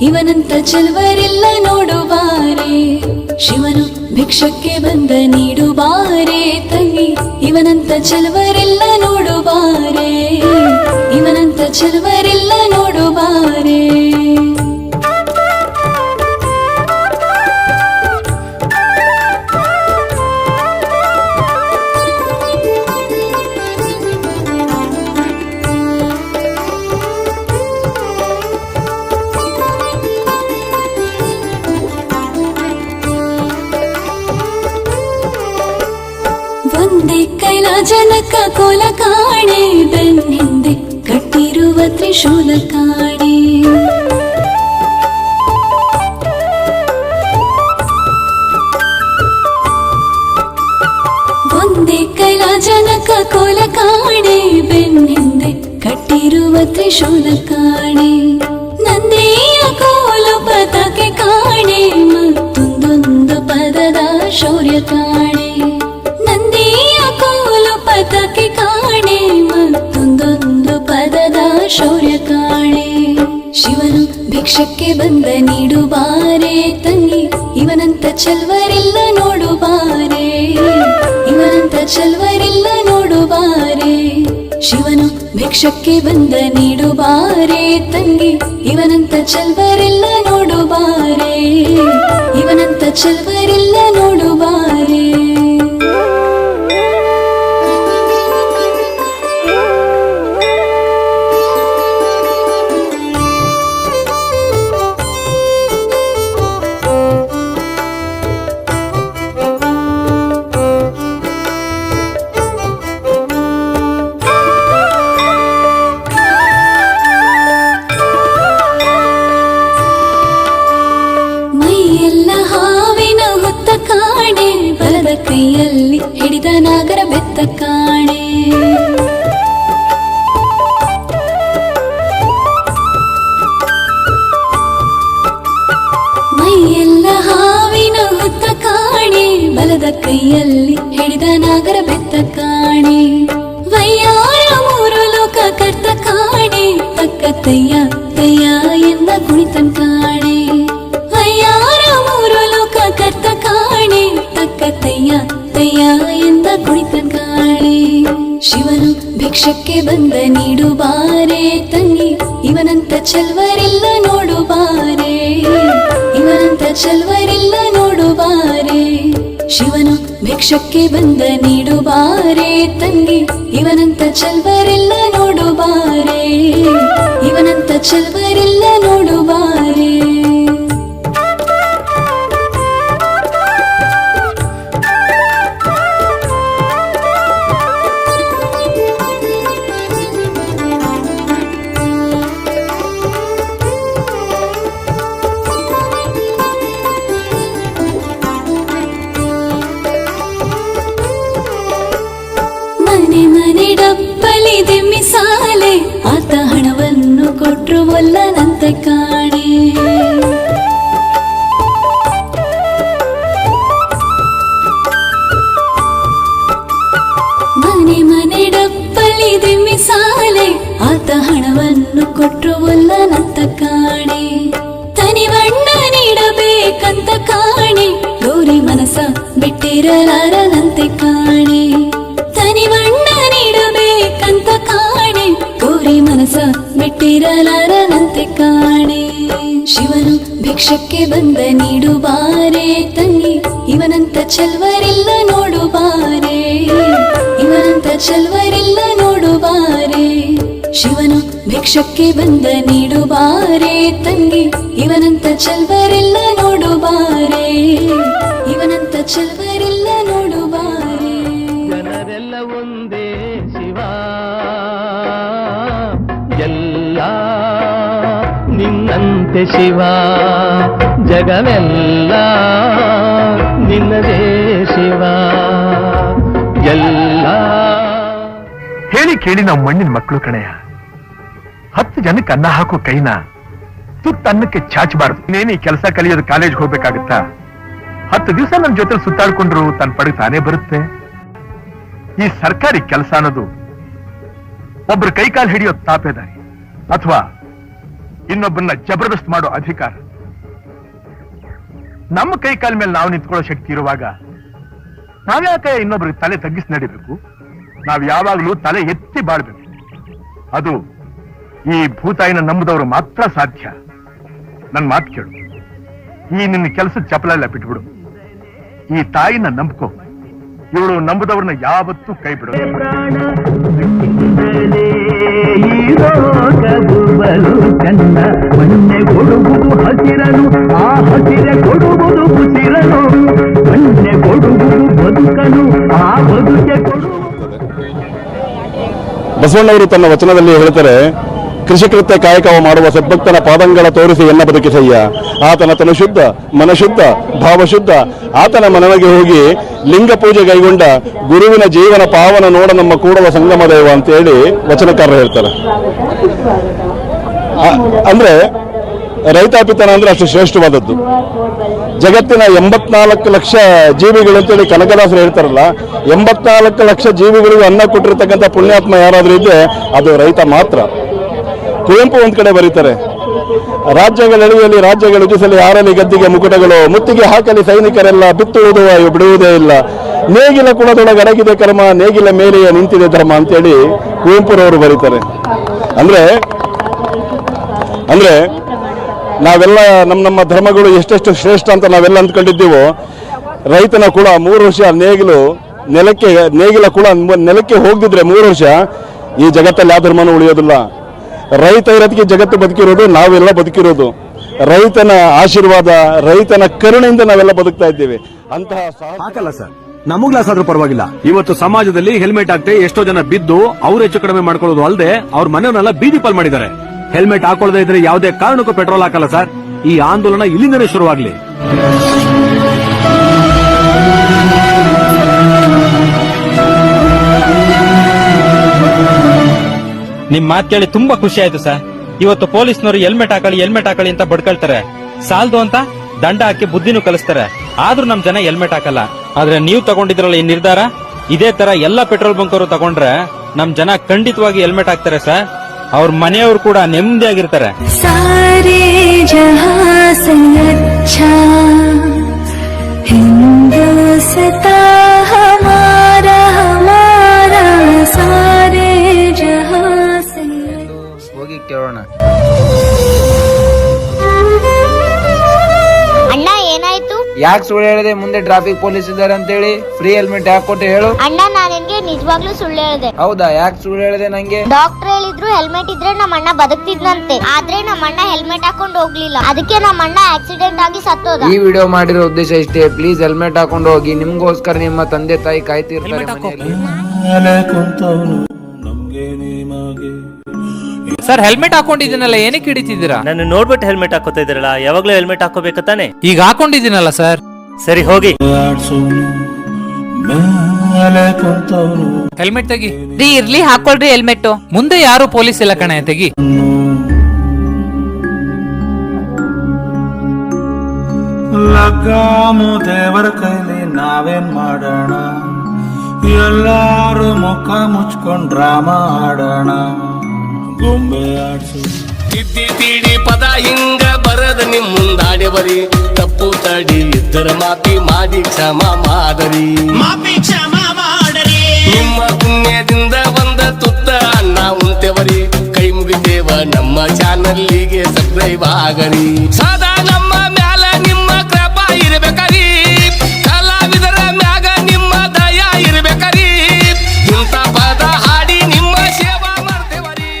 ಇವನಂತ ಚಲವರಿಲ್ಲ ನೋಡು ಬಾರೆ. ಶಿವನು ಭಿಕ್ಷಕ್ಕೆ ಬಂದ ನೀಡು ಬಾರೆ ತಂಗಿ, ಇವನಂತ ಚಲವರಿಲ್ಲ ನೋಡು ಬಾರೆ. ಇವನಂತ ಚಲವರಿಲ್ಲ ನೋಡು ಬಾರೆ. ಒಂದೇ ಕೈಲಾಜನಕ ಕೋಲ ಕಾಣೆ, ಬೆನ್ನಿಂದೆ ಕಟ್ಟಿರುವ ತ್ರಿಶೂಲ ಕಾಣೆ. ಒಂದೇ ಕೈಲಾಜನಕ ಕೋಲ ಕಾಣೆ, ಬೆನ್ನಿಂದೆ ಕಟ್ಟಿರುವ ತ್ರಿಶೂಲ ಕಾಣೆ. ನಂದಿಯ ಕೋಲು ಪದಕ್ಕೆ ಕಾಣೆ, ಮತ್ತೊಂದೊಂದು ಪದದ ಶೌರ್ಯ ಕಾಣೆ. ನಂದಿಯ ಕೋಲು ಪದಕ್ಕೆ ಕಾಣೆ, ಮತ್ತೊಂದೊಂದು ಪದದ ಶೌರ್ಯ ಕಾಣೆ. ಶಿವನು ಭಿಕ್ಷಕ್ಕೆ ಬಂದ ನೀಡು ಬಾರೆ ತಂಗಿ, ಇವನಂತ ಚಲ್ವರಿಲ್ಲ ನೋಡು ಬಾರೆ. ಇವನಂತ ಚಲ್ವರಿಲ್ಲ ನೋಡು ಬಾರೆ. ಶಿವನು ಭಿಕ್ಷಕ್ಕೆ ಬಂದ ನೀಡು ಬಾರೆ ತಂಗಿ, ಇವನಂತ ಚಲ್ವರಿಲ್ಲ ನೋಡು ಬಾರೆ. ಇವನಂತ ಚಲ್ವರಿಲ್ಲ ನೋಡು ಬಾರೆ. ಕೈಯಲ್ಲಿ ಹಿಡಿದ ನಾಗರ ಬೆತ್ತ ಕಾಣೆ. ಮೈಯೆಲ್ಲ ಹಾವಿನ ಹುತ್ತ ಕಾಣೆ, ಬಲದ ಕೈಯಲ್ಲಿ ಹಿಡಿದ ನಾಗರ ಬೆತ್ತ ಕಾಣೆ. ವಯ್ಯಾರ ಮೂರು ಲೋಕ ಕರ್ತ ಕಾಣೆ, ತಕ್ಕ ತಯ್ಯ ತಯ್ಯ ಎಂದ ಕುಣಿತನ್ ಕಾಣೆ. ವಯ್ಯಾರ ಮೂರು ಲೋಕ ಕರ್ತ ಕಾಣೆ, ತಕ್ಕ ತಯ್ಯ ತಯ್ಯ ಎಂದ ಕುಣಿತನ್ ಕಾಣೆ. ಶಿವನು ಭಿಕ್ಷಕ್ಕೆ ಬಂದ ನೀಡು ಬಾರೆ ತಂಗಿ, ಇವನಂತ ಚೆಲ್ವರಿಲ್ಲ ನೋಡು ಬಾರೆ, ಇವನಂತ ಚೆಲ್ವರಿಲ್ಲ ನೋಡು ಬಾರೆ. ಶಿವನು ಭಿಕ್ಷಕ್ಕೆ ಬಂದ ನೀಡು ಬಾರೆ ತಂಗಿ, ಇವನಂತ ಚೆಲ್ವರಿಲ್ಲ ನೋಡು ಬಾರೆ, ಇವನಂತ ಚೆಲ್ವರಿಲ್ಲ ನೋಡು ಬಾರೆ. ಮನೆ ಮನೆ ಡಪ್ಪಲಿ ದಿಮ್ಮಿಸಾಲೆ, ಆತ ಹಣವನ್ನು ಕೊಟ್ರು ಒಲ್ಲನಂತೆ ಕಾಣೆ. ಮನೆ ಮನೆ ಡಪ್ಪಲಿ ದಿಮ್ಮಿಸಾಲೆ, ಆತ ಹಣವನ್ನು ಕೊಟ್ರು ಒಲ್ಲನಂತ ಕಾಣೆ. ತನಿವಣ್ಣ ನೀಡಬೇಕಂತ ಕಾಣೆ, ಗೌರಿ ಮನಸ ಬಿಟ್ಟಿರಲಾರನಂತೆ ಕಾಣೆ. ತನಿವಣ್ಣ ನೀಡಬೇಕಂತ ಕಾಣೆ, ಗೌರಿ ಮನಸ ಬಿಟ್ಟಿರಲಾರನಂತೆ ಕಾಣೆ. ಶಿವನು ಭಿಕ್ಷಕ್ಕೆ ಬಂದ ನೀಡು ಬಾರೆ ತಂಗಿ, ಇವನಂತ ಚೆಲ್ವರಿಲ್ಲ ನೋಡು ಬಾರೆ, ಇವನಂತ ಚೆಲ್ವರಿಲ್ಲ ನೋಡು ಬಾರೆ. ಶಿವನು ಭಿಕ್ಷಕ್ಕೆ ಬಂದ ನೀಡು ಬಾರೆ ತಂಗಿ, ಇವನಂತ ಚೆಲ್ವರಿಲ್ಲ ನೋಡು ಬಾರೆ, ಇವನಂತ ಚೆಲ್ವರಿಲ್ಲ ನೋಡು ಬಾರೆ. ಜನರೆಲ್ಲ ಒಂದೇ ಶಿವ, ಎಲ್ಲ ನಿನ್ನಂತೆ ಶಿವ, ಜಗವೆಲ್ಲ ನಿನ್ನದೇ ಶಿವ, ಎಲ್ಲ ಹೇಳಿ ಕೇಳಿ ನಾವು ಮಣ್ಣಿನ ಮಕ್ಕಳು ಕಣೆಯ. 10 ಜನಕ್ಕೆ ಅನ್ನ ಹಾಕೋ ಕೈನ ತುತ್ತ ಅನ್ನಕ್ಕೆ ಚಾಚಬಾರದು. ಇನ್ನೇನು ಈ ಕೆಲಸ ಕಲಿಯೋದು ಕಾಲೇಜ್ ಹೋಗ್ಬೇಕಾಗುತ್ತಾ? 10 ದಿವಸ ನನ್ನ ಜೊತೆ ಸುತ್ತಾಡ್ಕೊಂಡ್ರು ತನ್ನ ಪಡೆಗೆ ತಾನೇ ಬರುತ್ತೆ. ಈ ಸರ್ಕಾರಿ ಕೆಲಸ ಅನ್ನೋದು ಒಬ್ರು ಕೈಕಾಲು ಹಿಡಿಯೋ ತಾಪೇದಾರಿ ಅಥವಾ ಇನ್ನೊಬ್ಬರನ್ನ ಜಬರ್ದಸ್ತ್ ಮಾಡೋ ಅಧಿಕಾರ. ನಮ್ಮ ಕೈಕಾಲ ಮೇಲೆ ನಾವು ನಿಂತ್ಕೊಳ್ಳೋ ಶಕ್ತಿ ಇರುವಾಗ ನಾವ್ಯಾಕೆ ಇನ್ನೊಬ್ರಿಗೆ ತಲೆ ತಗ್ಗಿಸಿ ನಡಿಬೇಕು? ನಾವ್ ಯಾವಾಗ್ಲೂ ತಲೆ ಎತ್ತಿ ಬಾಳ್ಬೇಕು. ಅದು ಈ ಭೂತಾಯಿನ ನಂಬುದವರು ಮಾತ್ರ ಸಾಧ್ಯ. ನನ್ ಮಾತು ಕೇಳು, ಈ ನಿನ್ನ ಕೆಲಸದ ಚಪಲೆಲ್ಲ ಬಿಟ್ಬಿಡು. ಈ ತಾಯಿನ ನಂಬ್ಕೋ. ಇವಳು ನಂಬುದವ್ರನ್ನ ಯಾವತ್ತೂ ಕೈ ಬಿಡೋ. ಚಂದ ಮಣ್ಣೆ ಕೊಡುವುದು ಹಸಿರನು, ಆ ಹಸಿರೆ ಕೊಡುವುದು ಉಸಿರನು, ಮಣ್ಣೆ ಕೊಡುವುದು ಬದುಕನು, ಆ ಬದುಕೆ ಕೊಡುವುದು. ಬಸವಣ್ಣವರು ತನ್ನ ವಚನದಲ್ಲಿ ಹೇಳ್ತಾರೆ, ಕೃಷಿಕೃತ್ಯ ಕಾಯಕವ ಮಾಡುವ ಸದ್ಭಕ್ತನ ಪಾದಂಗಳ ತೋರಿಸಿ ಎನ್ನ ಬದುಕಿಸಯ್ಯ. ಆತನ ತನು ಶುದ್ಧ, ಮನಶುದ್ಧ, ಭಾವಶುದ್ಧ. ಆತನ ಮನವಿಗೆ ಹೋಗಿ ಲಿಂಗ ಪೂಜೆ ಕೈಗೊಂಡ ಗುರುವಿನ ಜೀವನ ಪಾವನ ನೋಡ ನಮ್ಮ ಕೂಡಲ ಸಂಗಮ ದೇವ ಅಂತ ಹೇಳಿ ವಚನಕಾರರು ಹೇಳ್ತಾರೆ. ಅಂದ್ರೆ ರೈತಾಪಿತನ ಅಂದ್ರೆ ಅಷ್ಟು ಶ್ರೇಷ್ಠವಾದದ್ದು. ಜಗತ್ತಿನ 84 ಲಕ್ಷ ಜೀವಿಗಳು ಅಂತೇಳಿ ಕನಕದಾಸರು ಹೇಳ್ತಾರಲ್ಲ, 84 ಲಕ್ಷ ಜೀವಿಗಳಿಗೂ ಅನ್ನ ಕೊಟ್ಟಿರ್ತಕ್ಕಂಥ ಪುಣ್ಯಾತ್ಮ ಯಾರಾದ್ರೂ ಇದ್ರೆ ಅದು ರೈತ ಮಾತ್ರ. ಕುವೆಂಪು ಒಂದ್ ಕಡೆ ಬರೀತಾರೆ, ರಾಜ್ಯಗಳೆಳೆಯಲಿ ರಾಜ್ಯಗಳು ರುಚಿಸಲಿ ಆರಲಿ ಗದ್ದಿಗೆ ಮುಕುಟಗಳು, ಮುತ್ತಿಗೆ ಹಾಕಲಿ ಸೈನಿಕರೆಲ್ಲ ಬಿತ್ತುವುದು ಬಿಡುವುದೇ ಇಲ್ಲ, ನೇಗಿಲ ಕುಲದೊಳಗೆ ಅಡಗಿದೆ ಕರ್ಮ, ನೇಗಿಲ ಮೇಲೆಯೇ ನಿಂತಿದೆ ಧರ್ಮ ಅಂತೇಳಿ ಕುವೆಂಪುರವರು ಬರೀತಾರೆ. ಅಂದ್ರೆ ನಾವೆಲ್ಲ ನಮ್ಮ ಧರ್ಮಗಳು ಎಷ್ಟೆಷ್ಟು ಶ್ರೇಷ್ಠ ಅಂತ ನಾವೆಲ್ಲ ಅಂದ್ಕೊಂಡಿದ್ದೀವೋ, ರೈತನ ಕುಲ 3 ವರ್ಷ ನೇಗಿಲ ಕುಲ ನೆಲಕ್ಕೆ ಹೋಗದಿದ್ರೆ 3 ವರ್ಷ ಈ ಜಗತ್ತಲ್ಲಿ ಯಾವ ಧರ್ಮನೂ ಉಳಿಯೋದಿಲ್ಲ. ರೈತ ಇರೋದಕ್ಕೆ ಜಗತ್ತು ಬದುಕಿರೋದು, ನಾವೆಲ್ಲ ಬದುಕಿರೋದು. ರೈತನ ಆಶೀರ್ವಾದ, ರೈತನ ಕರುಣೆಯಿಂದ ನಾವೆಲ್ಲ ಬದುಕ್ತಾ ಇದ್ದೀವಿ. ಅಂತಹ ಹಾಕಲ್ಲ ಸರ್, ನಮಗ್ ಲಾಸ್ ಆದ್ರೂ ಪರವಾಗಿಲ್ಲ. ಇವತ್ತು ಸಮಾಜದಲ್ಲಿ ಹೆಲ್ಮೆಟ್ ಹಾಕ್ತೆ ಎಷ್ಟೋ ಜನ ಬಿದ್ದು ಅವ್ರು ಹೆಚ್ಚು ಕಡಿಮೆ ಮಾಡ್ಕೊಳ್ಳೋದು ಅಲ್ಲದೆ ಅವ್ರ ಮನೆಯನ್ನೆಲ್ಲ ಬೀದಿ ಪಾಲ್ ಮಾಡಿದ್ದಾರೆ. ಹೆಲ್ಮೆಟ್ ಹಾಕೊಳ್ಳದೆ ಇದ್ರೆ ಯಾವುದೇ ಕಾರಣಕ್ಕೂ ಪೆಟ್ರೋಲ್ ಹಾಕಲ್ಲ ಸರ್. ಈ ಆಂದೋಲನ ಇಲ್ಲಿಂದನೇ ಶುರುವಾಗ್ಲಿ. ನಿಮ್ ಮಾತ್ ಕೇಳಿ ತುಂಬಾ ಖುಷಿ ಆಯ್ತು ಸರ್. ಇವತ್ತು ಪೊಲೀಸ್ನವರು ಹೆಲ್ಮೆಟ್ ಹಾಕಳಿ ಅಂತ ಬಡ್ಕೊಳ್ತಾರೆ. ಸಾಲ್ದು ಅಂತ ದಂಡ ಹಾಕಿ ಬುದ್ಧಿನೂ ಕಲಿಸ್ತಾರೆ. ಆದ್ರೂ ನಮ್ ಜನ ಹೆಲ್ಮೆಟ್ ಹಾಕಲ್ಲ. ಆದ್ರೆ ನೀವು ತಗೊಂಡಿದ್ರಲ್ಲ ಈ ನಿರ್ಧಾರ, ಇದೇ ತರ ಎಲ್ಲಾ ಪೆಟ್ರೋಲ್ ಬಂಕ್ ಅವರು ತಗೊಂಡ್ರೆ ನಮ್ ಜನ ಖಂಡಿತವಾಗಿ ಹೆಲ್ಮೆಟ್ ಹಾಕ್ತಾರೆ ಸರ್. ಅವ್ರ ಮನೆಯವರು ಕೂಡ ನೆಮ್ಮದಿಯಾಗಿರ್ತಾರೆ. ಸಾರೇ ಜಹಾಂ ಸೆ ಅಚ್ಚಾ ಹಿಂದೂಸ್ತಾ ಹಮಾರಾ ಹಮಾರಾ ಸಾರೇ ಜಹಾಂ ಸೆ. ಹೋಗಿ ಕೇಳೋಣ. ಅಣ್ಣ ಏನಾಯ್ತು? ಯಾಕೆ ಸುಳ್ಳು ಹೇಳಿದೆ? ಮುಂದೆ ಟ್ರಾಫಿಕ್ ಪೊಲೀಸ್ ಇದ್ದಾರೆ ಅಂತ ಹೇಳಿ. ಫ್ರೀ ಹೆಲ್ಮೆಟ್ ಯಾಕೆ ಕೊಟ್ಟೆ ಹೇಳು? ಅಣ್ಣ ನಾನು ನಿನ್ಗೆ ನಿಜವಾಗ್ಲೂ ಸುಳ್ಳು ಹೇಳಿದೆ. ಹೌದಾ? ಯಾಕೆ ಸುಳ್ಳು ಹೇಳಿದೆ ನಂಗೆ? ಡಾಕ್ಟರ್ ಹೇಳಿದ್ರು ಹೆಲ್ಮೆಟ್ ಇದ್ರೆ ನಮ್ಮ ಅಣ್ಣ ಬದುಕ್ತಿದ್ನಂತೆ. ಆದ್ರೆ ನಮ್ಮ ಅಣ್ಣ ಹೆಲ್ಮೆಟ್ ಹಾಕೊಂಡು ಹೋಗ್ಲಿಲ್ಲ. ಅದಕ್ಕೆ ನಮ್ಮ ಅಣ್ಣ ಆಕ್ಸಿಡೆಂಟ್ ಆಗಿ ಸತ್ತೋದ. ಈ ವಿಡಿಯೋ ಮಾಡಿರೋ ಉದ್ದೇಶ ಇಷ್ಟೇ. ಪ್ಲೀಸ್ ಹೆಲ್ಮೆಟ್ ಹಾಕೊಂಡು ಹೋಗಿ. ನಿಮ್ಗೋಸ್ಕರ ನಿಮ್ಮ ತಂದೆ ತಾಯಿ ಕಾಯ್ತಿರ್ತಾರೆ ಮನೆಯಲ್ಲಿ. ಸರ್ ಹೆಲ್ಮೆಟ್ ಹಾಕೊಂಡಿದ್ದೀನಲ್ಲ, ಏನಕ್ಕೆ ಹಿಡಿತಿದ್ದೀರಾ? ನನ್ನ ನೋಡ್ಬಿಟ್ಟು ಹೆಲ್ಮೆಟ್ ಹಾಕೋತಾ ಇದ್ದೀರಲ್ಲ, ಯಾವಾಗ್ಲೂ ಹೆಲ್ಮೆಟ್ ಹಾಕೋಬೇಕು ತಾನೆ? ಈಗ ಹಾಕೊಂಡಿದ್ದೀನಲ್ಲ ಸರ್. ಸರಿ ಹೋಗಿ. ಹೆಲ್ಮೆಟ್ ತೆಗಿ. ಇರ್ಲಿ ಹಾಕೊಳ್ರಿ ಹೆಲ್ಮೆಟ್. ಮುಂದೆ ಯಾರು ಪೊಲೀಸ್ ಇಲ್ಲ ಕಣೆ, ತೆಗಿ. ಲಗ್ಗಾಮು ದೇವರ ಕೈಲಿ ನಾವೇನ್ ಮಾಡೋಣ, ಎಲ್ಲಾರು ಮುಖ ಮುಚ್ಕೊಂಡ್ ಡ್ರಾಮಾ ಆಡೋಣ. ಗೊಂಬೆ ಆಡ್ಸು ತಿದ್ದಿ ತೀಡಿ ಪದ ಹಿಂಗ ಬರದ ನಿಮ್ ಮುಂದಾಡಿ ಬರಿ. ತಪ್ಪು ತಡಿ ಇದ್ದರ ಮಾಪಿ ಮಾಡಿ ಕ್ಷಮ ಮಾಡರಿ. ನಿಮ್ಮ ಪುಣ್ಯದಿಂದ ಒಂದ ತುತ್ತ ಅನ್ನ ಉಂತೆವರಿ. ಕೈ ಮುಗಿದೇವ ನಮ್ಮ ಚಾನಲ್ಲಿಗೆ ಸಬ್ಸ್ಕ್ರೈಬ್ ಆಗರಿ. ಸದಾ ನಮ್ಮ ಮ್ಯಾಲ ನಿಮ್ಮ ಕೃಪಾ ಇರ್ಬೇಕರಿ. ಕಲಾವಿದರ ಮ್ಯಾಗ ನಿಮ್ಮ ದಯ ಇರ್ಬೇಕರಿ. ಇಂಥ ಪದ ಹಾಡಿ ನಿಮ್ಮ ಸೇವಾ ಮಾಡ್ತೇವರಿ.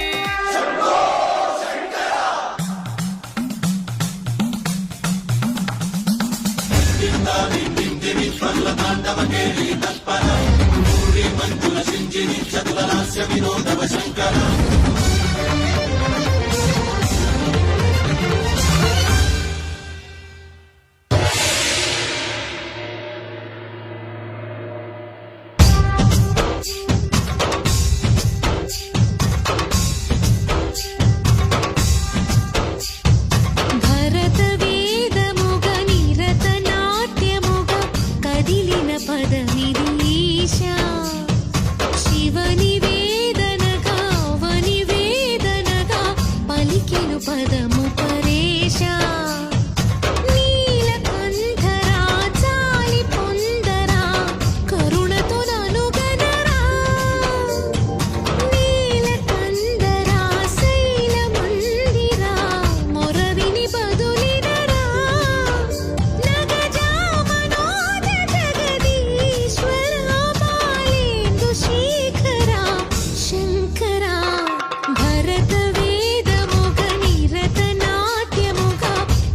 ಭರತ ವೇದ ಮುಗ ನಿರತ ನಾಟ್ಯ ಮುಗ ಕದಿಲಿನ ಪದ ನಿರೀಶ ಶಿವ ನಿವೇದನಗ ವನಿವೇದನಗ ಪಲಿಕೆನು ಪದಮು ಪರೇಶ ನೀಲಕಂಠರ ಚಾಲಿ ಪೊಂದರ ಕರುಣತು ನನುಗನರ ನೀಲಕಂದರ ಶೈಲ ಮಂದಿರ ಮೊರವಿನಿ ಬದುಲಿನರ ನಗಜ ಮನೋಜ ಜಗದೀಶ್ವರ ಬಾಲೇಂದು ಶೇಖರ ಶಂಕರ ಭರತ ವೇದ ಮುಗ ನಿರತ ನಾಟ್ಯ ಮುಗ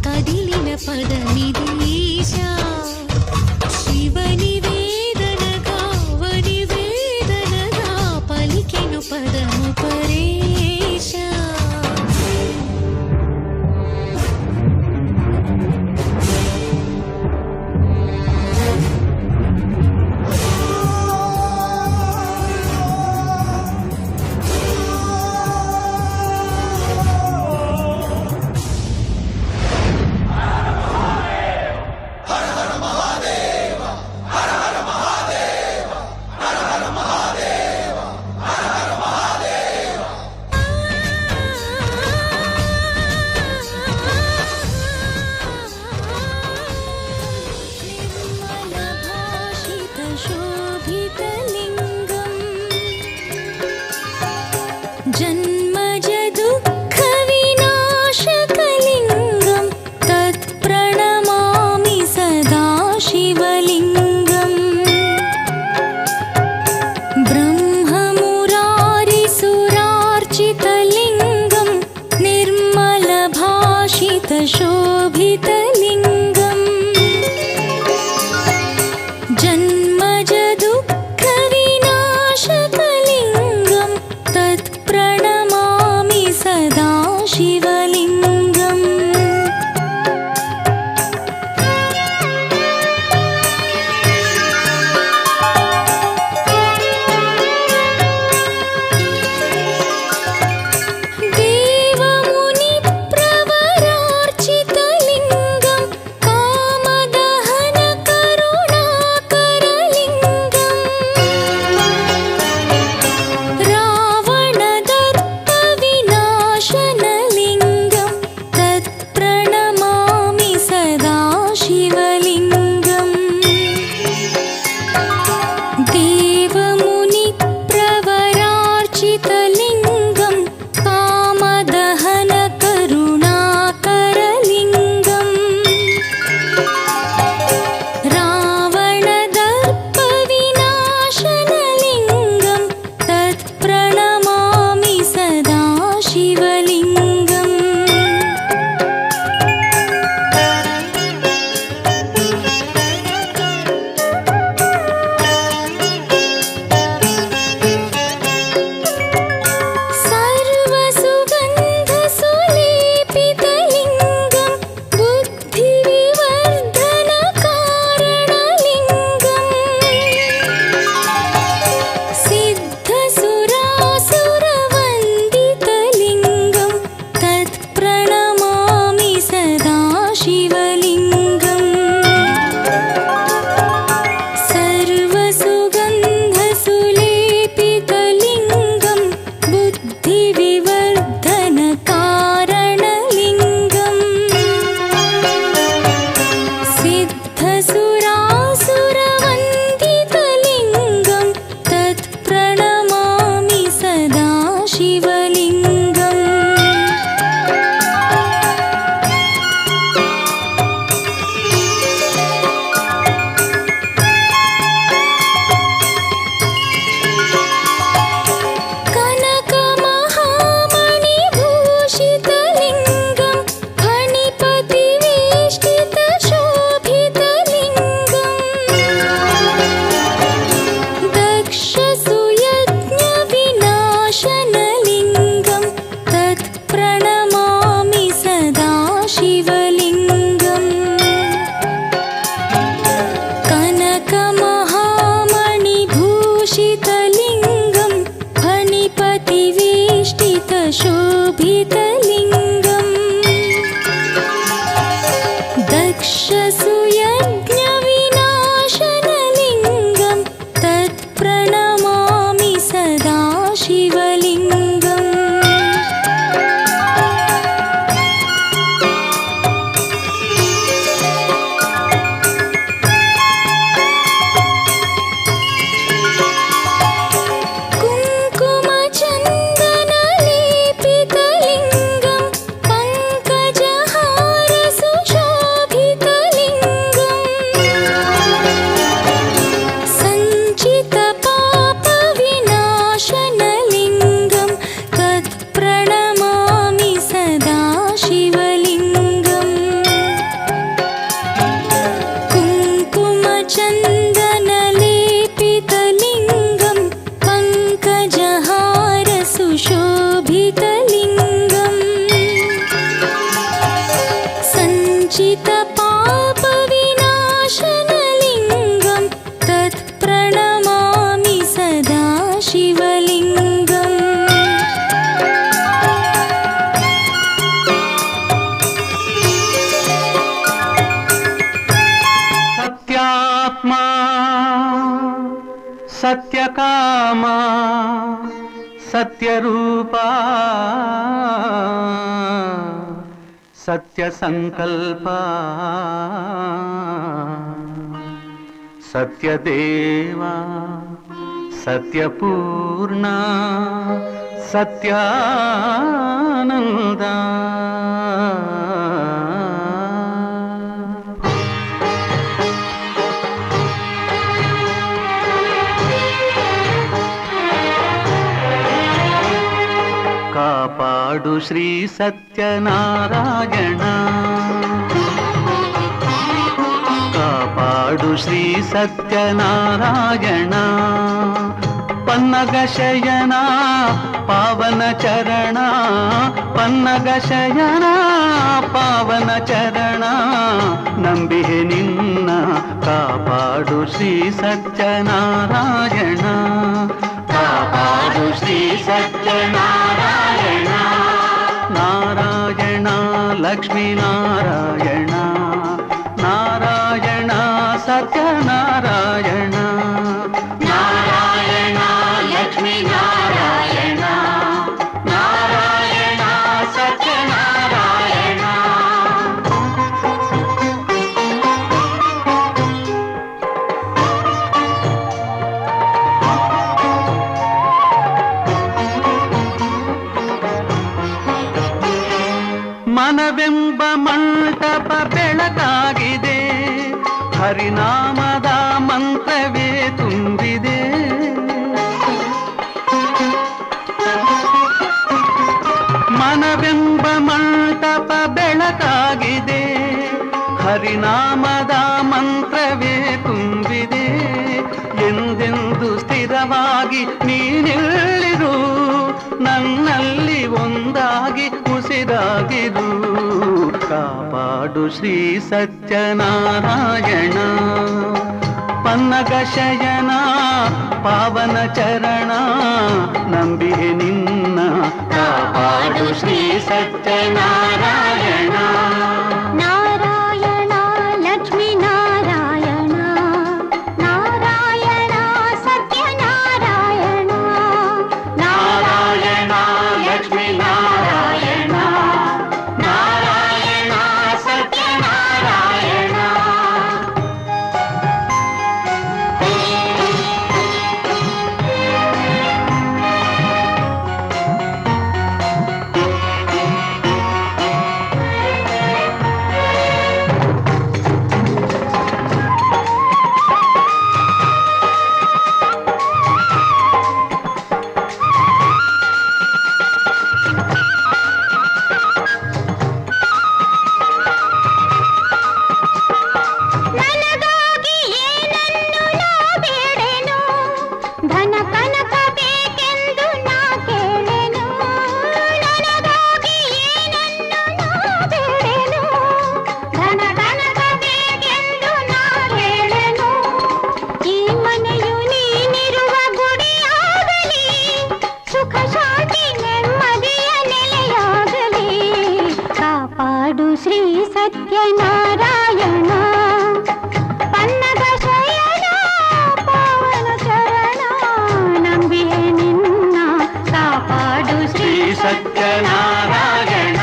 ಕದಿಲಿನ ಪದ ನಿರೀಶ ಶಿವ ನಿವೇದನಗ ವನಿವೇದನಗ ಪಲಿಕೆನು ಪದಮು ಪರೇಶ. शोभितलिङ्गम् जन्मज दुःखविनाशकलिङ्गं तत्प्रणमामि सदा शिवलिङ्गम् ब्रह्ममुरारिसुरार्चितलिङ्गं निर्मलभाषितशोभितलिङ्गम् जन्मज सुशोभितलिङ्गम् दक्षसुयज्ञविनाशनलिङ्गं तत्प्रणमामि सदा शिवलिङ्गम् कुङ्कुमचन्दनलेपितलिङ्गं पङ्कजहार सुशोभितलिङ्गम् सञ्चितपापविनाशनलिङ्गं तत्प्रणमामि सदा शिवलिङ्गम् कुङ्कुमचन्दनलेपितलिङ्गं पङ्कजहार सुशोभितलिङ्गम् सञ्चितपापविनाशनलिङ्गं तत्प्रणमामि सदा शिवलिङ्गम् सत्यात्मा सत्यकामा सत्यरूपा सत्यसङ्कल्पा सत्यदेवा सत्यपूर्णा सत्यानन्दा ಕಾಪಾಡು ಶ್ರೀ ಸತ್ಯನಾರಾಯಣ ಕಾಪಾಡು ಶ್ರೀ ಸತ್ಯನಾರಾಯಣ ಪನ್ನಗ ಶಯನ ಪಾವನ ಚರಣ ಪನ್ನಗ ಶಯನ ಪಾವನ ಚರಣ ನಂಬಿಹೆ ನಿನ್ನ ಕಾಪಾಡು ಶ್ರೀ ಸತ್ಯನಾರಾಯಣ ಕಾಪಾಡು ಶ್ರೀ ಸತ್ಯನಾರಾಯಣ ನಾರಾಯಣ ಲಕ್ಷ್ಮೀ ನಾರಾಯಣ ನಾರಾಯಣ ಸತ್ಯನಾರಾಯಣ ನಾರಾಯಣ ಲಕ್ಷ್ಮೀ ನಾರಾಯಣ ನಾರಾಯಣ ಸತ್ಯನಾರಾಯಣ ಮನವೆಂಬ ಮಂಟಪ ಬೆಳಕಾಗಿದೆ ಹರಿನಾಮದ ಮಂತ್ರವೇ ತುಂಬಿದೆ ಮನವೆಂಬ ಮಂಟಪ ಬೆಳಕಾಗಿದೆ ಹರಿನಾಮದ ಮಂತ್ರವೇ ತುಂಬಿದೆ ಎಂದೆಂದು ಸ್ಥಿರವಾಗಿ ನೀನಿಲ್ಲಿರು ನನ್ನಲ್ಲಿ ಒಂದಾಗಿ ಉಸಿರಾಗಿರು ಕಾಪಾಡು ಶ್ರೀ ಸತ್ಯನಾರಾಯಣ ಪನ್ನಗ ಶಯನ ಪಾವನ ಚರಣ ನಂಬಿಹೆ ನಿನ್ನ ಕಾಪಾಡು ಶ್ರೀ ಸತ್ಯನಾರಾಯಣ ನಾರಾಯಣ ಲಕ್ಷ್ಮೀ ನಾರಾಯಣ ನಾರಾಯಣ ಸತ್ಯನಾರಾಯಣ ನಾರಾಯಣ ಲಕ್ಷ್ಮೀ ನಾರಾಯಣ ನಾರಾಯಣ ಸತ್ಯನಾರಾಯಣ ಸತ್ಯನಾರಾಯಣ ಪನ್ನಗ ಶಯನ ಪಾವನ ಚರಣ ನಂಬಿಯೇ ನಿನ್ನ ಕಾಪಾಡು ಶ್ರೀ ಸತ್ಯನಾರಾಯಣ.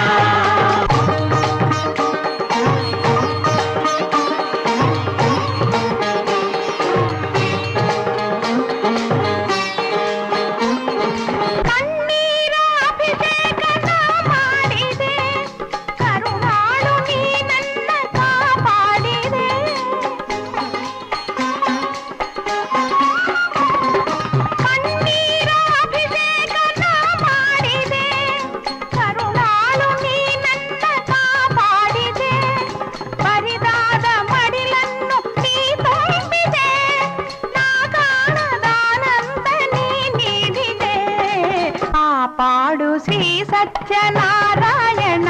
ಪಾಡು ಶ್ರೀ ಸತ್ಯನಾರಾಯಣ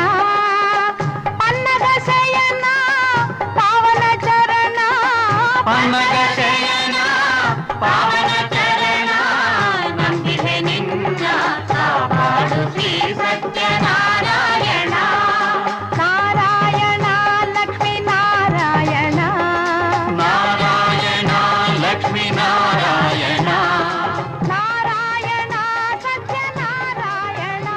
ಪನ್ನಗ ಶಯನ ಪಾವನ ಚರಣ ಪನ್ನಗ ಶಯನ ಪಾವನ ಚರಣ ನಂಬಿಹೆ ನಿನ್ನ ಕಾಪಾಡು ಶ್ರೀ ಸತ್ಯನಾರಾಯಣ. ನಾರಾಯಣ ಲಕ್ಷ್ಮೀ ನಾರಾಯಣ ನಾರಾಯಣ ಲಕ್ಷ್ಮೀ ನಾರಾಯಣ. ನಾರಾಯಣ ಸತ್ಯನಾರಾಯಣ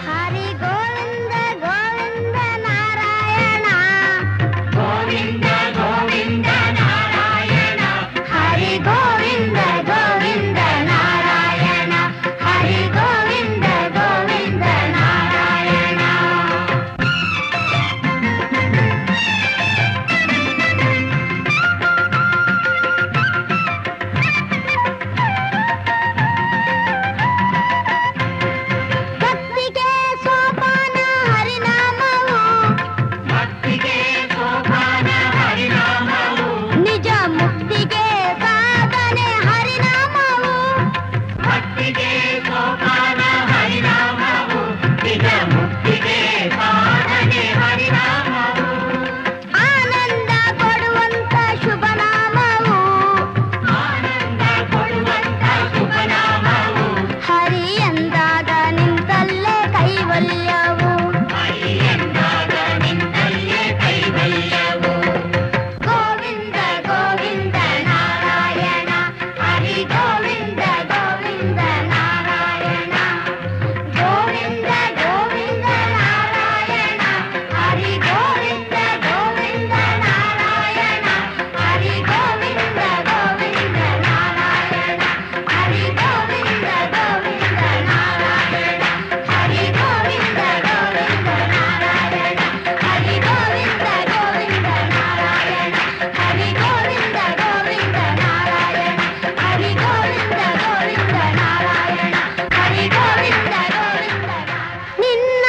ಹರಿ ಗೋವಿಂದ ಗೋವಿಂದ ನಾರಾಯಣ ಗೋವಿಂದ ಗೋವಿಂದ ನಾರಾಯಣ. ಹರಿ ಗೋವಿಂದ ಗೋವಿಂದ ನಾರಾಯಣ ಹರಿ ಗೋವಿಂದ ಗೋವಿಂದ ನಾರಾಯಣ. ಭಕ್ತಿಗೆ ಸೋಪಾನ ಹರಿನಾಮವು ಭಕ್ತಿಗೆ ಸೋಪಾನ ಹರಿನಾಮವು. ನಿಜ ಮುಕ್ತಿಗೆ ಸಾಧನೆ ಹರಿನಾಮವು ಭಕ್ತಿಗೆ ಸೋಪಾನ ಹರಿನಾಮವು. ನಿಜ ಮುಕ್ತಿಗೆ ಸಾಧನೆ ಹರಿನಾಮವು. ಆನಂದ ಕೊಡುವಂತ ಶುಭನಾಮವು ಆನಂದ ಕೊಡುವಂತ ಶುಭನಾಮವು. ಹರಿ ಎಂದಾಗ ನಿಂತಲ್ಲೇ ಕೈವಲ್ಯವು ಹರಿ ಎಂದಾಗ ನಿಂತಲ್ಲೇ ಕೈವಲ್ಯವು. ಗೋವಿಂದ ಗೋವಿಂದ ನಾರಾಯಣ ಹರಿ ಗೋವಿಂದ ಗೋವಿಂದ ನಾರಾಯಣ ಗೋವಿಂದ ಗೋವಿಂದ ನಾರಾಯಣ ಹರಿ ಗೋವಿಂದ ಗೋವಿಂದ ನಾರಾಯಣ ಹರಿ ಗೋವಿಂದ ಗೋವಿಂದ ನಾರಾಯಣ ಹರಿ ಗೋವಿಂದ ಗೋವಿಂದ ನಾರಾಯಣ ಹರಿ ಗೋವಿಂದ ಗೋವಿಂದ ನಾರಾಯಣ ಹರಿ ಗೋವಿಂದ ಗೋವಿಂದ ನಾರಾಯಣ ಹರಿ ಗೋವಿಂದ ಗೋವಿಂದ ನಾರಾಯಣ ಹರಿ ಗೋವಿಂದ ಗೋವಿಂದ ನಾರಾಯಣ ಹರಿ ಗೋವಿಂದ ಗೋವಿಂದ. ನಿನ್ನ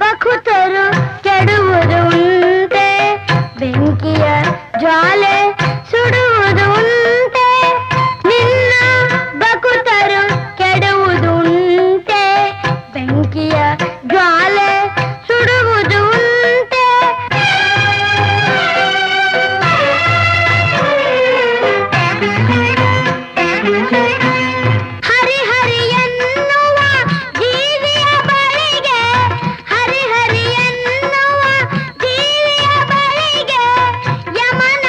ಭಕ್ತರು ಕೆಡುವುದು ಉಂಟೆ ಬೆಂಕಿಯ ಜ್ವಾಲೆ ಸುಡುವುದು ಉಂಟೆ. ನಿನ್ನ ಭಕ್ತರು ಕೆಡುವುದು ಉಂಟೆ ಬೆಂಕಿಯ ಜ್ವಾಲೆ ಸುಡುವುದು ಉಂಟೆ. ಹರಿ ಹರಿ ಎನ್ನುವ ಜೀವಿಯ ಬಳಿಗೆ ಹರಿ ಹರಿ ಎನ್ನುವ ಜೀವಿಯ ಬಳಿಗೆ ಯಮನ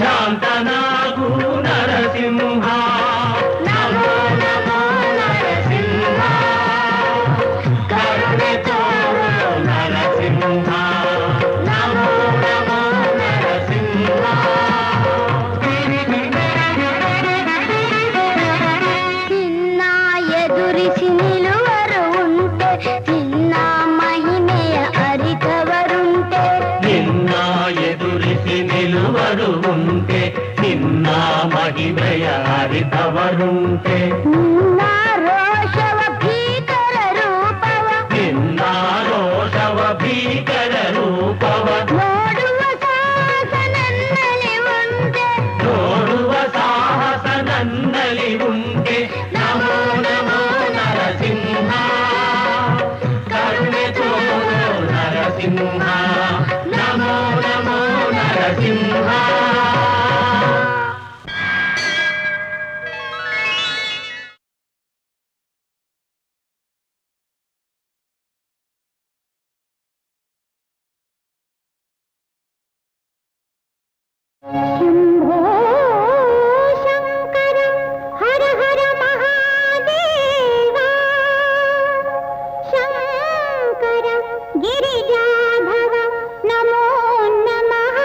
ಶಾಂತನಾಗು ನರಸಿಂಹ ನಮೋ ನಮೋ ನರಸಿಂಹ ಕರುಣೆ ತೋರು ನರಸಿಂಹ ನಮೋ ನಮೋ ನರಸಿಂಹ ನಿನ್ನ ಎದುರಿಸಿ ನಿಲ್ಲುವರು ಉಂಟೆ ನಿನ್ನ ಮಹಿಮೆಯ ಅರಿತವರುಂಟೆ ನಿನ್ನ ಎದುರಿಸಿ ನಿಲ್ಲುವರು ಉಂಟೆ ನಿನ್ನ ಮಹಿಮೆಯ ಅರಿತವರುಂಟೆ ನಿನ್ನ ರೋಷವ ಭೀಕರ ರೂಪವ ನಿನ್ನ ರೋಷವ ಭೀಕರ ರೂಪವ ನೋಡುವ ಸಾಹಸ ನನ್ನಲ್ಲಿ ಉಂಟೆ ನೋಡುವ ಸಾಹಸ ನನ್ನಲ್ಲಿ ಉಂಟೆ ನಮೋ ನಮೋ ನರಸಿಂಹ ಕರುಣೆ ತೋರು ನರಸಿಂಹ ನಮೋ ನಮೋ ನರಸಿಂಹ ಶಂಭೋ ಶಂಕರ ಹರ ಹರ ಮಹಾದೇವ ಶಂಕರ ಗಿರಿಜಾಧವ ನಮೋ ನಮಃ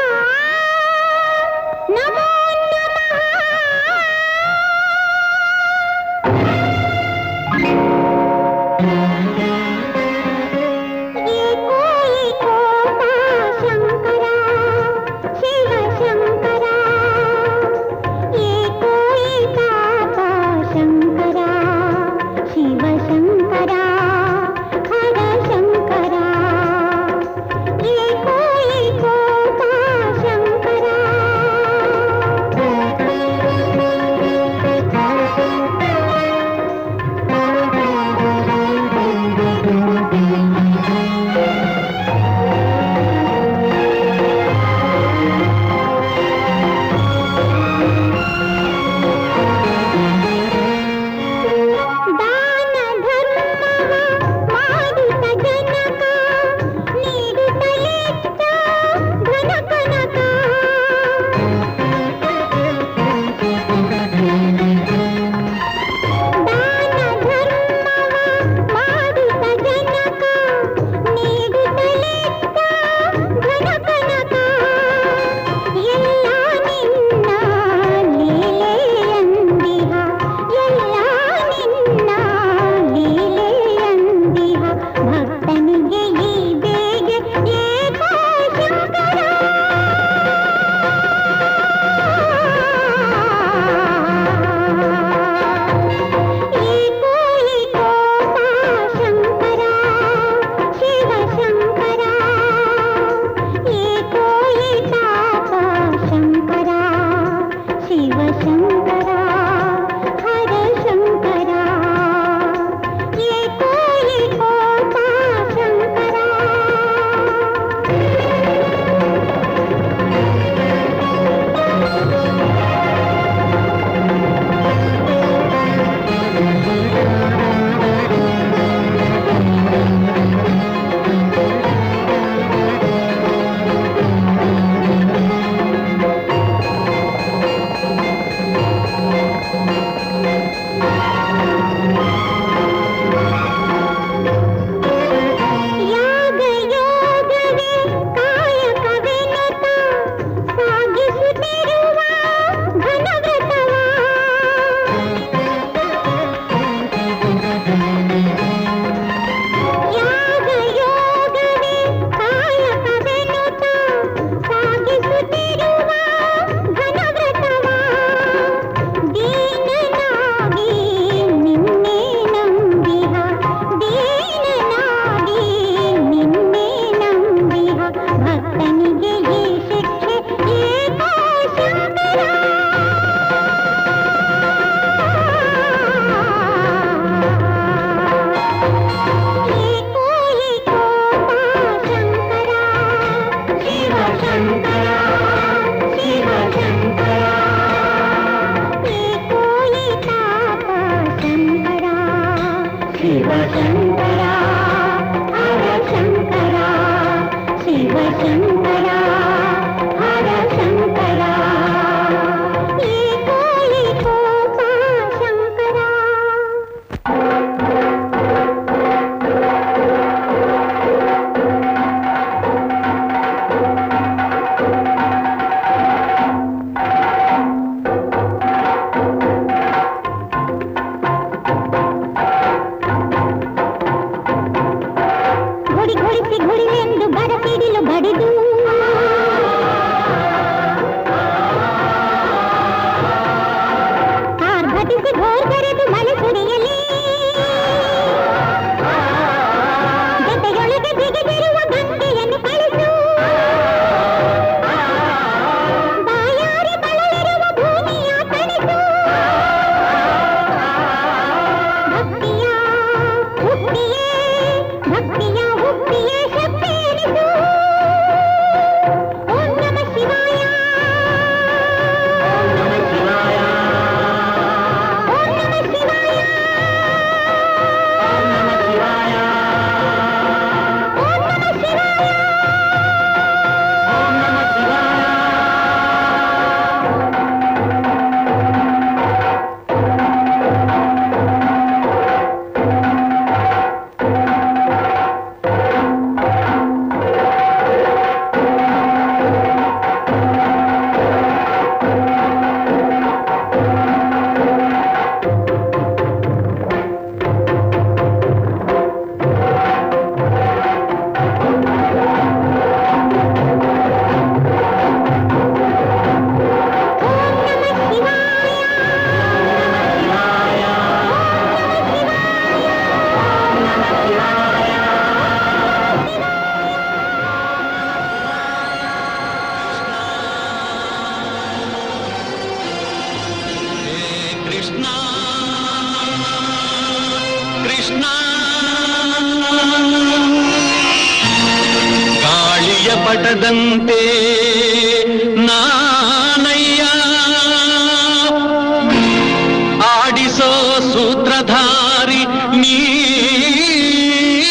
ಕೃಷ್ಣ ಗಾಳಿಯ ಪಟದಂತೆ ನಾನಯ್ಯ ಆಡಿಸೋ ಸೂತ್ರಧಾರಿ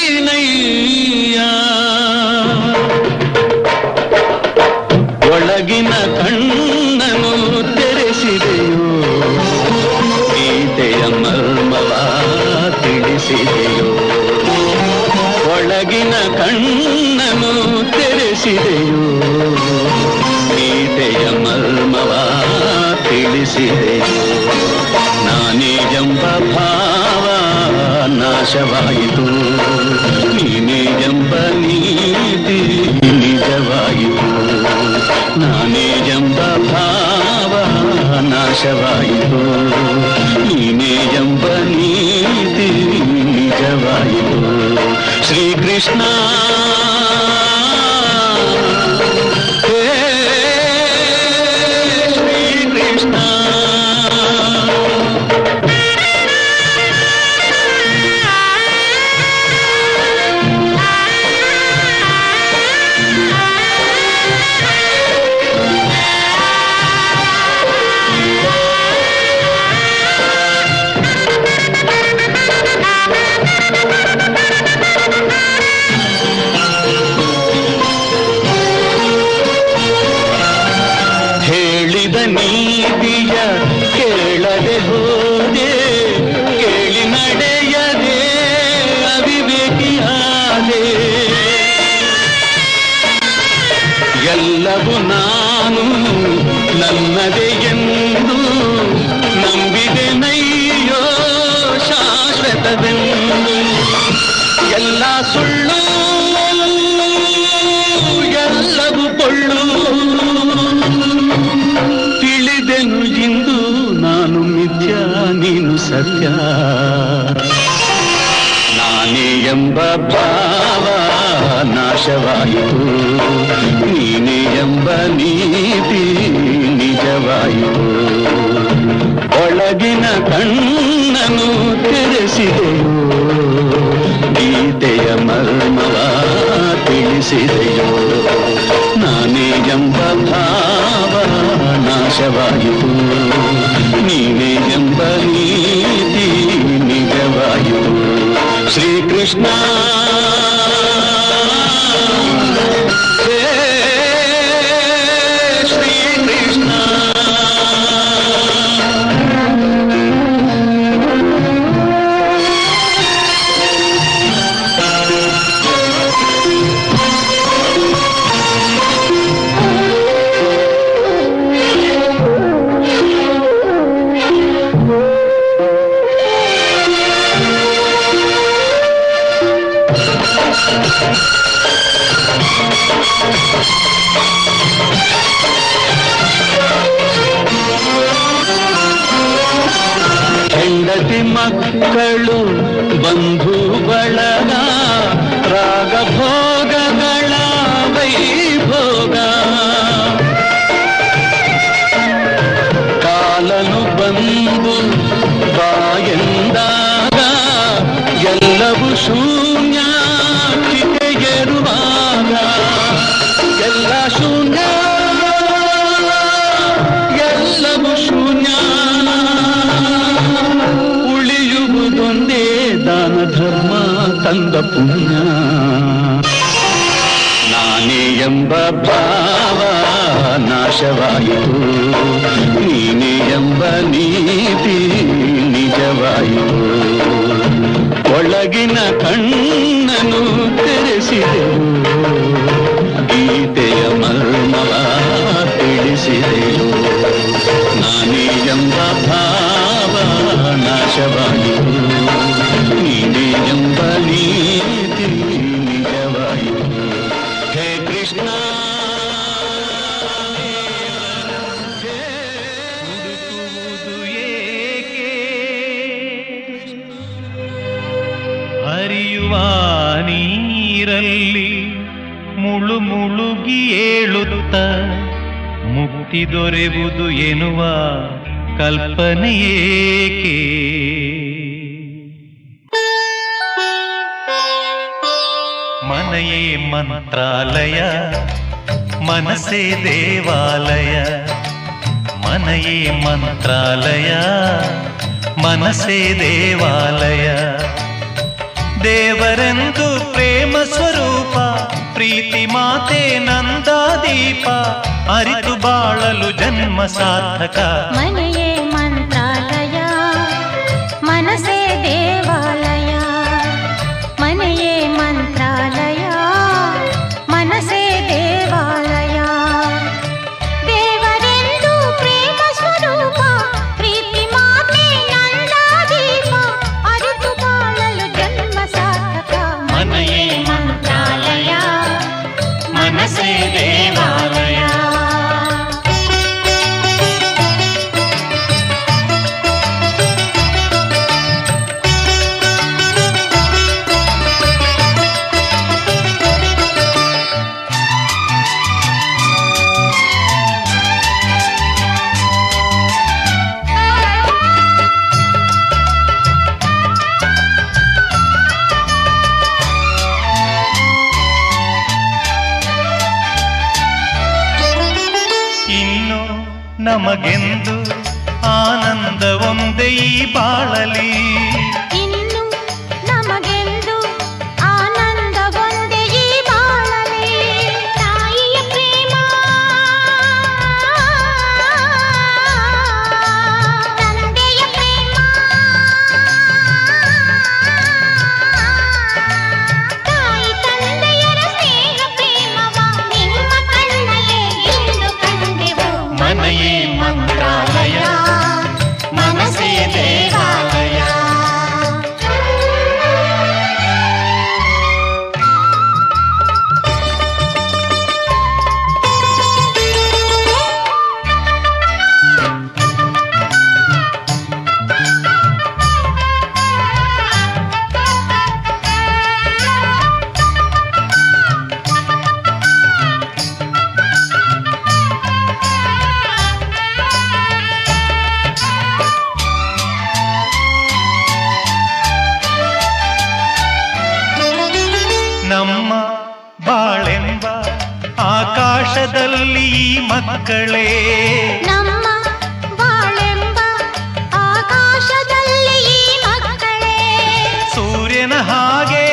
ನೀನಯ್ಯ ಒಳಗಿನ ಕಣ್ಣನು ತೆರೆಸಿದೆಯೋ ಗೀತೆಯ ಮರ್ಮವ ತಿಳಿಸಿದೆಯೋ ಒಳಗಿನ ಕಣ್ಣನು ತೆರೆಸಿದೆಯೋ ಗೀತೆಯ ಮರ್ಮವ ತಿಳಿಸಿದೆಯೋ ನಾನೇ ಎಂಬ ಭಾವ ನಾಶವಾಯಿತು ನೀನೇ ಎಂಬ ನೀತಿ ನಿಜವಾಯಿತು ನಾನೇ ಎಂಬ ಭಾವ ನಾಶವಾಯಿತು ನೀನೇ ಎಂಬ ನೀತಿ ನಿಜವಾಯಿತು ಶ್ರೀಕೃಷ್ಣ ಹೇ ಶ್ರೀಕೃಷ್ಣ ಹೇಳಿದ ನೀತಿಯ ಕೇಳದೆ ಹೋದೆ ಕೇಳಿ ನಡೆಯದೆ ಅವಿವೇಕಿಯಾದೆ ಎಲ್ಲವೂ ನಾನು ನನ್ನದೇ ಎಂದು ನಂಬಿದೆ ನಯ್ಯೋ ಶಾಶ್ವತವೆಂದು ಎಲ್ಲ ಸುಳ್ಳು ಎಲ್ಲವೂ ಕೊಳ್ಳು ತಿಳಿದೆನು ಇಂದು ನಾನು ಮಿಥ್ಯ ನೀನು ಸತ್ಯ ನಾನೇ ಎಂಬ ಭಾವ ನಾಶವಾಯಿತು ನೀನೇ ಎಂಬ ನೀತಿ ನಿಜವಾಯಿತು ಒಳಗಿನ ಕಣ್ಣನು ತೆರೆಸಿದೆಯೋ ಗೀತೆಯ ಮರ್ಮವ ತಿಳಿಸಿದೆಯೋ ನಾನೇ ಎಂಬ ಭಾವ ನಾಶವಾಯಿತು ನೀನೇ ಎಂಬ ನೀತಿ ನಿಜವಾಯಿತು ಶ್ರೀಕೃಷ್ಣ ಹೇ ಶ್ರೀಕೃಷ್ಣ ಹೆಂಡತಿ ಮಕ್ಕಳು ಬಂಧು ಬಳಗ ರಾಗ ಭೋಗಗಳ ವೈಭೋಗ ಕಾಲನು ಬಂದು ಬಾಯೆಂದಾಗ ಎಲ್ಲವೂ ಶೂನ್ಯ ಚಿತೆಗೆರುವಾಗ ಎಲ್ಲ ಶೂನ್ಯ ಎಲ್ಲವೂ ಶೂನ್ಯ ಉಳಿಯುವುದೊಂದೇ ದಾನ ಧರ್ಮ ತಂದ ಪುಣ್ಯ ನಾನೇ ಎಂಬ ಭಾವ ನಾಶವಾಯಿತು ನೀನೇ ಎಂಬ ನೀತಿ ನಿಜವಾಯಿತು ಒಳಗಿನ ಕಣ್ಣನು ತೆರೆಸಿದೆವು ಗೀತೆಯ ಮರ್ಮವ ತಿಳಿಸಿದೆಯೋ ನಾನೇ ಎಂಬ ಭಾವ ನಾಶವಾಯಿತು ನೀನೇ ಎಂಬ ನೀತಿ ನಿಜವಾಯಿತು ಹೇ ಕೃಷ್ಣ ಹರಿಯುವ ನೀರಲ್ಲಿ ಮುಳುಗಿ ಏಳುತ್ತ ಮುಕ್ತಿ ದೊರೆಯುವುದು ಎನ್ನುವ ಕಲ್ಪನೆಯೇಕೆ ಮನೆಯೇ ಮಂತ್ರಾಲಯ ಮನಸ್ಸೇ ದೇವಾಲಯ ಮನೆಯೇ ಮಂತ್ರಾಲಯ ಮನಸ್ಸೇ ದೇವಾಲಯ ದೇವರೆಂದು ಪ್ರೇಮ ಸ್ವರೂಪ ಪ್ರೀತಿ ಮಾತೆ ನಂದಾದೀಪ ಅರಿತು ಬಾಳಲು ಜನ್ಮ ಸಾರ್ಥಕ ಮನೆಯೇ ಮಂತ್ರಾಲಯ ಮನಸ್ಸೇ ದೇವಾಲಯ ಮನೆಯೇ ಮಂತ್ರಾಲಯ ಮನಸ್ಸೇ ದೇವಾಲಯ ದೇವರೆಂದು ಪ್ರೇಮ ಸ್ವರೂಪ ಪ್ರೀತಿ ಮಾತೆ ನಂದಾದೀಪ ಅರಿತು ಬಾಳಲು ಜನ್ಮ ಸಾರ್ಥಕ ಮನೆಯೇ ಮಂತ್ರಾಲಯ ಮನಸ್ಸೇ ದೇವಾಲಯ ಇನ್ನು ನಮಗೆಂದು ಆನಂದ ಒಂದೇ ಈ ಬಾಳಲಿ ಇನ್ನು ನಮಗೆಂದು ಆನಂದ ಒಂದೇ ಈ ಬಾಳಲಿ ತಾಯಿಯ ಪ್ರೇಮ ತಂದೆಯ ಪ್ರೇಮ ತಾಯಿ ತಂದೆಯರ ಸ್ನೇಹ ಪ್ರೇಮವ ನಿಮ್ಮ ಕಣ್ಣಲ್ಲೇ ಇಂದು ಕಂಡೆವು ಮನೆಯೇ ಮಂತ್ರಾಲಯ ಮನಸ್ಸೇ ದೇವಾಲಯ ನಮ್ಮ ಬಾಳೆಂಬ ಆಕಾಶದಲ್ಲಿ ಈ ಮಕ್ಕಳೇ ನಮ್ಮ ಬಾಳೆಂಬ ಆಕಾಶದಲ್ಲಿ ಈ ಮಕ್ಕಳೇ ಸೂರ್ಯನ ಹಾಗೆ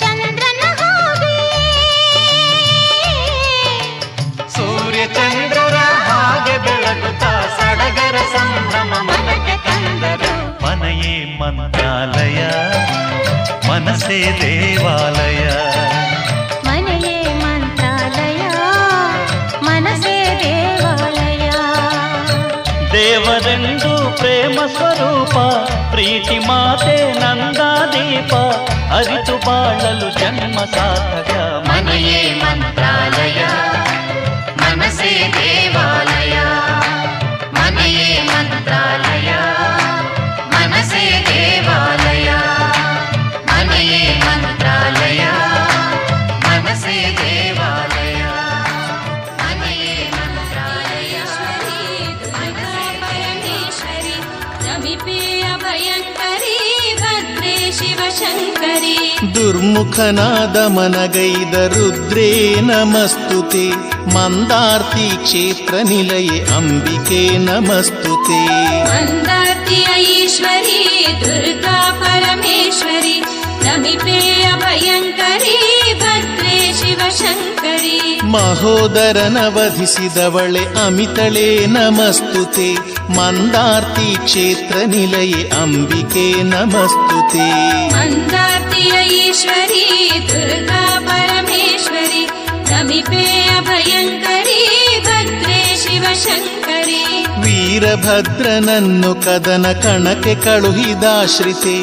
ಚಂದ್ರನ ಹಾಗೆ ಸೂರ್ಯ ಚಂದ್ರರ ಹಾಗೆ ಬೆಳಗುತ್ತಾ ಸಡಗರ ಸಂಭ್ರಮ ಮನಕ್ಕೆ ತಂದರು ಮನೆಯೇ ಮಂತ್ರಾಲಯ ಮನಸ್ಸೇ ದೇವಾಲಯ ಮನೆಯೇ ಮಂತ್ರಾಲಯ ಮನಸ್ಸೇ ದೇವಾಲಯ ದೇವರೆಂದು ಪ್ರೇಮ ಸ್ವರೂಪ ಪ್ರೀತಿ ಮಾತೆ ನಂದಾದೀಪ ಅರಿತು ಬಾಳಲು ಜನ್ಮ ಸಾರ್ಥಕ ಮನೆಯೇ ಮಂತ್ರಾಲಯ ಮನಸ್ಸೇ ದೇವಾಲಯ ಮನೆಯೇ ಮಂತ್ರಾಲಯ ಮನಸ್ಸೇ ದೇವಾಲಯ ಮನೆಯೇ ಮಂತ್ರಾಲಯ ಮನಸ್ಸೇ ದೇವಾಲಯ ಮನೆಯೇ ಮಂತ್ರಾಲಯ ಪರಮೇಶ್ವರಿ ನಮಿಪೇ ಅಭಯಂಕರಿ ಭದ್ರೇ ಶಿವಶಂಕರಿ ದುರ್ಮುಖನಾದ ಮನಗೈದ ರುದ್ರೇ ನಮಸ್ತುತೆ ಮಂದಾರ್ತಿ ಕ್ಷೇತ್ರ ನಿಲಯೇ ಅಂಬಿಕೆ ನಮಸ್ತುತೆ ಮಂದಾರ್ತಿಯ ಈಶ್ವರಿ ದುರ್ಗಾ ಪರಮೇಶ್ವರಿ ನಮಿಪೇ ಅಭಯಂಕರಿ ಭದ್ರೇ ಶಿವಶಂಕರಿ ಮಹೋದರನ ವಧಿಸಿದವಳೆ ಅಮಿತಳೇ ನಮಸ್ತುತೆ ಮಂದಾರ್ತಿ ಕ್ಷೇತ್ರ ನಿಲಯೇ ಅಂಬಿಕೆ ನಮಸ್ತುತೆ ಮಂದಾರ್ತಿಯ ಈಶ್ವರಿ ದುರ್ಗಾ ಪರಮೇಶ್ವರಿ ನಮಿಪೇ ಅಭಯಂಕರಿ ಭದ್ರೇ ಶಿವಶಂಕರಿ ವೀರಭದ್ರನನ್ನು ಕದನ ಕಣಕ್ಕೆ ಕಳುಹಿದಾಶ್ರಿತೆ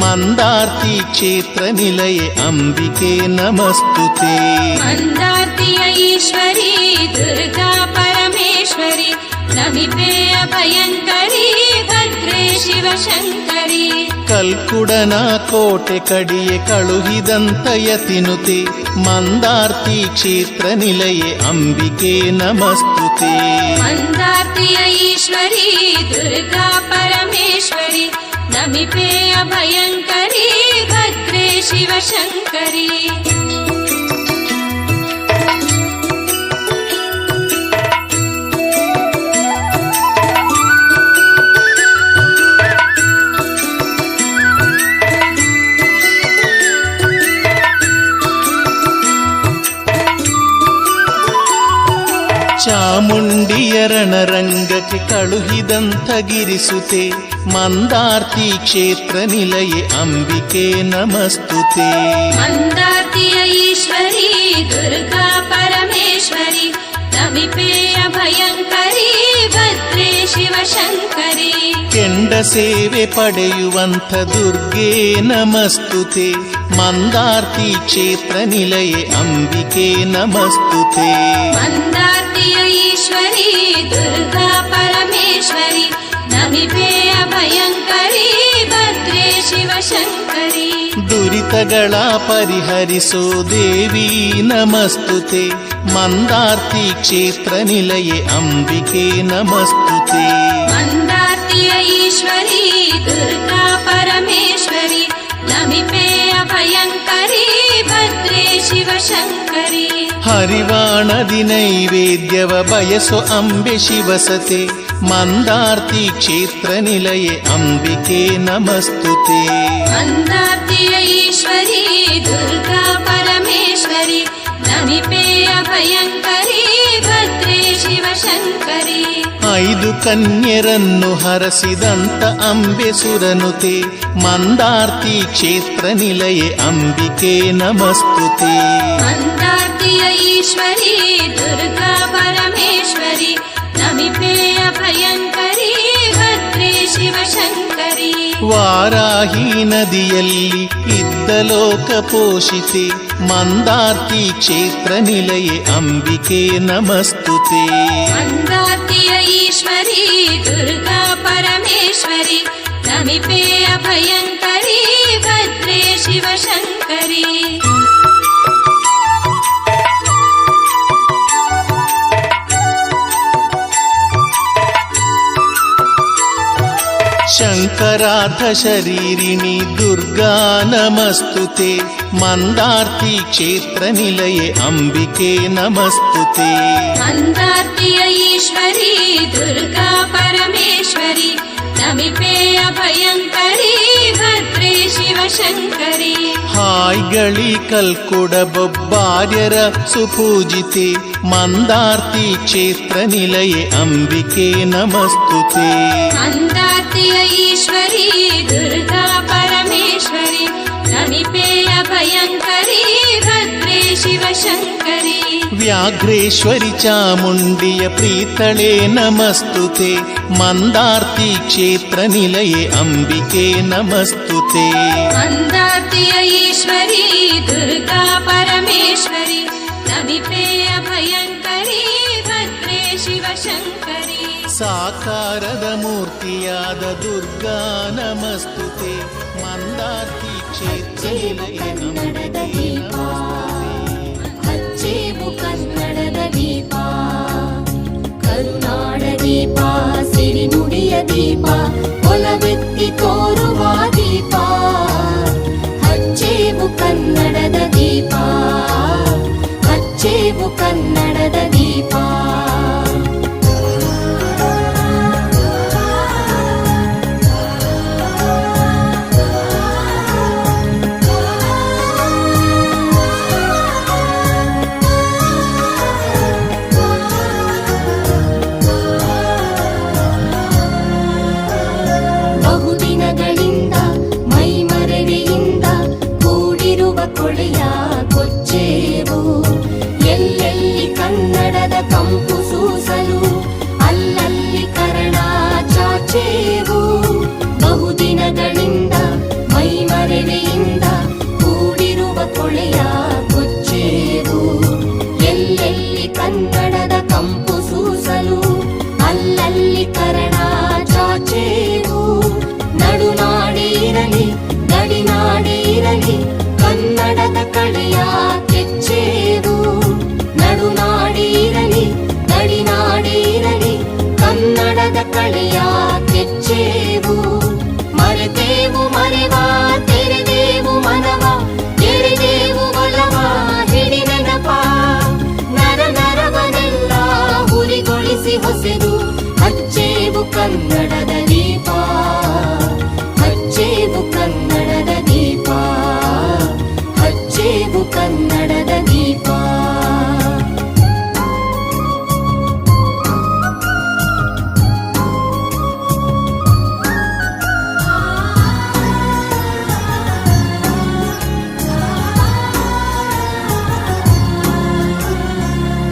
ಮಂದಾರ್ತಿ ಕ್ಷೇತ್ರ ನಿಲಯೇ ಅಂಬಿಕೆ ನಮಸ್ತುತೆ ಮಂದಾರ್ತಿಯ ಈಶ್ವರಿ ದುರ್ಗಾ ಪರಮೇಶ್ವರಿ ನಮಿಪೇ ಅಭಯಂಕರಿ ಭದ್ರೇ ಶಿವಶಂಕರಿ ಕಲ್ಕುಡನ ಕೋಟೆ ಕಡಿಯೆ ಕಳುಹಿದಂತ ಯತಿನುತೆ ಮಂದಾರ್ತಿ ಕ್ಷೇತ್ರ ನಿಲಯೇ ಅಂಬಿಕೆ ನಮಸ್ತುತೆ ಮಂದಾರ್ತಿಯ ಈಶ್ವರಿ ದುರ್ಗಾ ಪರಮೇಶ್ವರಿ ನಮಿಪೇ ಅಭಯಂಕರಿ ಭದ್ರೇ ಶಿವಶಂಕರಿ. ಚಾಮುಂಡಿಯ ರಣರಂಗಕ್ಕೆ ಕಳುಹಿದಂಥ ಗಿರಿಸುತೆ ಮಂದಾರ್ತಿ ಕ್ಷೇತ್ರ ನಿಲಯೆ ಅಂಬಿಕೆ ನಮಸ್ತುತೆ. ಮಂದಾರ್ತಿಯ ಈಶ್ವರಿ ದುರ್ಗಾ ಪರಮೇಶ್ವರಿ ನಮಿಪೇಯ ಭಯಂಕರಿ ಭದ್ರೇ ಶಿವಶಂಕರಿ. ಕೆಂಡ ಸೇವೆ ಪಡೆಯುವಂಥ ದುರ್ಗೆ ನಮಸ್ತುತೆ ಮಂದಾರ್ತಿ ಕ್ಷೇತ್ರ ನಿಲಯೆ ಅಂಬಿಕೆ ನಮಸ್ತುತೆ. ಮಂದಾರ್ತಿಯ ಈಶ್ವರಿ ದುರ್ಗಾ ಪರಮೇಶ್ವರಿ ನಮಿಪೇಯ ಭಯಂಕರಿ ಭದ್ರೇ ಶಿವಶಂಕರಿ. ದುರಿತಗಳ ಪರಿಹರಿಸೋ ದೇವಿ ನಮಸ್ತುತೆ ಮಂದಾರ್ತಿ ಕ್ಷೇತ್ರ ನಿಲಯೆ ಅಂಬಿಕೆ ನಮಸ್ತುತೆ. ಮಂದಾರ್ತಿಯ ಈಶ್ವರಿ ದುರ್ಗಾ ಪರಮೇಶ್ವರಿ ನಮಿಪೇಯ ಭಯಂಕರಿ ಭದ್ರೇ ಶಿವಶಂಕರಿ. ಹರಿವಾಣದಿ ನೈವೇದ್ಯವ ಬಯಸೋ ಅಂಬೆ ಶಿವಸತೆ ಮಂದಾರ್ತಿ ಕ್ಷೇತ್ರ ನಿಲಯೆ ಅಂಬಿಕೆ ನಮಸ್ತುತೆ. ಮಂದಾರ್ತಿಯ ಈಶ್ವರಿ ದುರ್ಗಾ ಪರಮೇಶ್ವರಿ ನಮಿಪೇಯ ಭಯಂಕರಿ ಭದ್ರೇ ಶಿವಶಂಕರಿ. 5 ಕನ್ಯರನ್ನು ಹರಸಿದಂತ ಅಂಬೆ ಸುರನುತೆ ಮಂದಾರ್ತಿ ಕ್ಷೇತ್ರ ನಿಲಯೆ ಅಂಬಿಕೆ ನಮಸ್ತುತೆ. ಮಂದಾರ್ತಿಯ ಈಶ್ವರಿ ದುರ್ಗಾ ಪರಮೇಶ್ವರಿ ನಮಿಪೇಯ ಭಯಂಕರಿ ಭದ್ರೇ ಶಿವಶಂಕರಿ. ವಾರಾಹಿ ನದಿಯಲ್ಲಿ ಇದ್ದ ಲೋಕ ಪೋಷಿತೆ ಮಂದಾರ್ತಿ ಕ್ಷೇತ್ರ ನಿಲಯೆ ಅಂಬಿಕೆ ನಮಸ್ತುತೆ. ಮಂದಾರ್ತಿಯ ಈಶ್ವರಿ ದುರ್ಗಾ ಪರಮೇಶ್ವರಿ ನಮಿಪೇಯ ಭಯಂಕರಿ ಭದ್ರೇ ಶಿವಶಂಕರಿ. ಶಂಕರಾರ್ಥ ಶರೀರಿಣಿ ದುರ್ಗಾ ನಮಸ್ತುತೆ ಮಂದಾರ್ತಿ ಕ್ಷೇತ್ರ ನಿಲಯೆ ಅಂಬಿಕೆ ನಮಸ್ತುತೆ. ಮಂದಾರ್ತಿಯ ಈಶ್ವರಿ ದುರ್ಗಾ ಪರಮೇಶ್ವರಿ ನಮಿಪೇಯ ಭಯಂಕರಿ ಭದ್ರೇ ಶಿವಶಂಕರಿ. ಹಾಯ್ಗಳಿ ಕಲ್ಕುಡ ಬೊಬ್ಬಾರ್ಯರ ಸುಪೂಜಿತೆ ಮಂದಾರ್ತಿ ಕ್ಷೇತ್ರ ನಿಲಯೆ ಅಂಬಿಕೆ ನಮಸ್ತುತೆ. ಮಂದಾರ್ತಿಯ ಈಶ್ವರಿ ದುರ್ಗಾ ಪರಮೇಶ್ವರಿ ನಮಿಪೇಯ ಭಯಂಕರಿ ಭದ್ರೇ ಶಿವಶಂಕರಿ. ವ್ಯಾಘ್ರೇಶ್ವರಿ ಚಾಮುಂಡಿಯ ಪ್ರೀತಳೆ ನಮಸ್ತುತೆ ಮಂದಾರ್ತಿ ಕ್ಷೇತ್ರ ನಿಲಯೆ ಅಂಬಿಕೆ ನಮಸ್ತುತೆ. ಮಂದಾರ್ತಿಯ ಈಶ್ವರಿ ದುರ್ಗಾ ಪರಮೇಶ್ವರಿ ನಮಿಪೇಯ ಭಯಂಕರಿ ಭದ್ರೇ ಶಿವಶಂಕರಿ. ಸಾಕಾರದ ಮೂರ್ತಿಯಾದ ದುರ್ಗಾ ನಮಸ್ತುತೆ ಮಂದಾರ್ತಿ ಕ್ಷೇತ್ರ ನಿಲಯೆ ಅಂಬಿಕೆ ಹಚ್ಚೇವು ಕನ್ನಡದ ದೀಪ ಕರುನಾಡ ದೀಪ ಸಿರಿನುಡಿಯ ದೀಪ ಒಲವೆತ್ತಿ ತೋರುವ ದೀಪ. ಹಚ್ಚೇವು ಕನ್ನಡದ ದೀಪ ಹಚ್ಚೇವು ಕನ್ನಡದ ದೀಪ. ಬಹುದಿನಗಳಿಂದ ಮೈಮರೆವೆಯಿಂದ ಕೂಡಿರುವ ಕೊಳೆಯ ಕೊಚ್ಚೇವು ಎಲ್ಲೆಲ್ಲಿ ಕನ್ನಡದ ಕಂಪು ಸೂಸಲು ಅಲ್ಲಲ್ಲಿ ಕರಣ ಚಾಚೇವು. ಬಹುದಿನಗಳಿಂದ ಮೈಮರೆವೆಯಿಂದ ಕೂಡಿರುವ ಕೊಳೆಯ ಕೊಚ್ಚೇವು ಎಲ್ಲೆಲ್ಲಿ ಕನ್ನಡದ ಕಂಪು ಸೂಸಲು ಅಲ್ಲಲ್ಲಿ ಕರಣ ಚಾಚೇವು. ನಡುನಾಡಿ ಇರಲಿ ಗಡಿನಾಡಿ ಇರಲಿ ಕನ್ನಡದ ಕಳೆಯ ಕೆಚ್ಚೇವು. ನಡುನಾಡಿ ಇರಲಿ ಹೊಸೆದು ಹಚ್ಚೇವು ಕನ್ನಡದ ದೀಪ, ಹಚ್ಚೇವು ಕನ್ನಡದ ದೀಪ, ಹಚ್ಚೇವು ಕನ್ನಡದ ದೀಪ.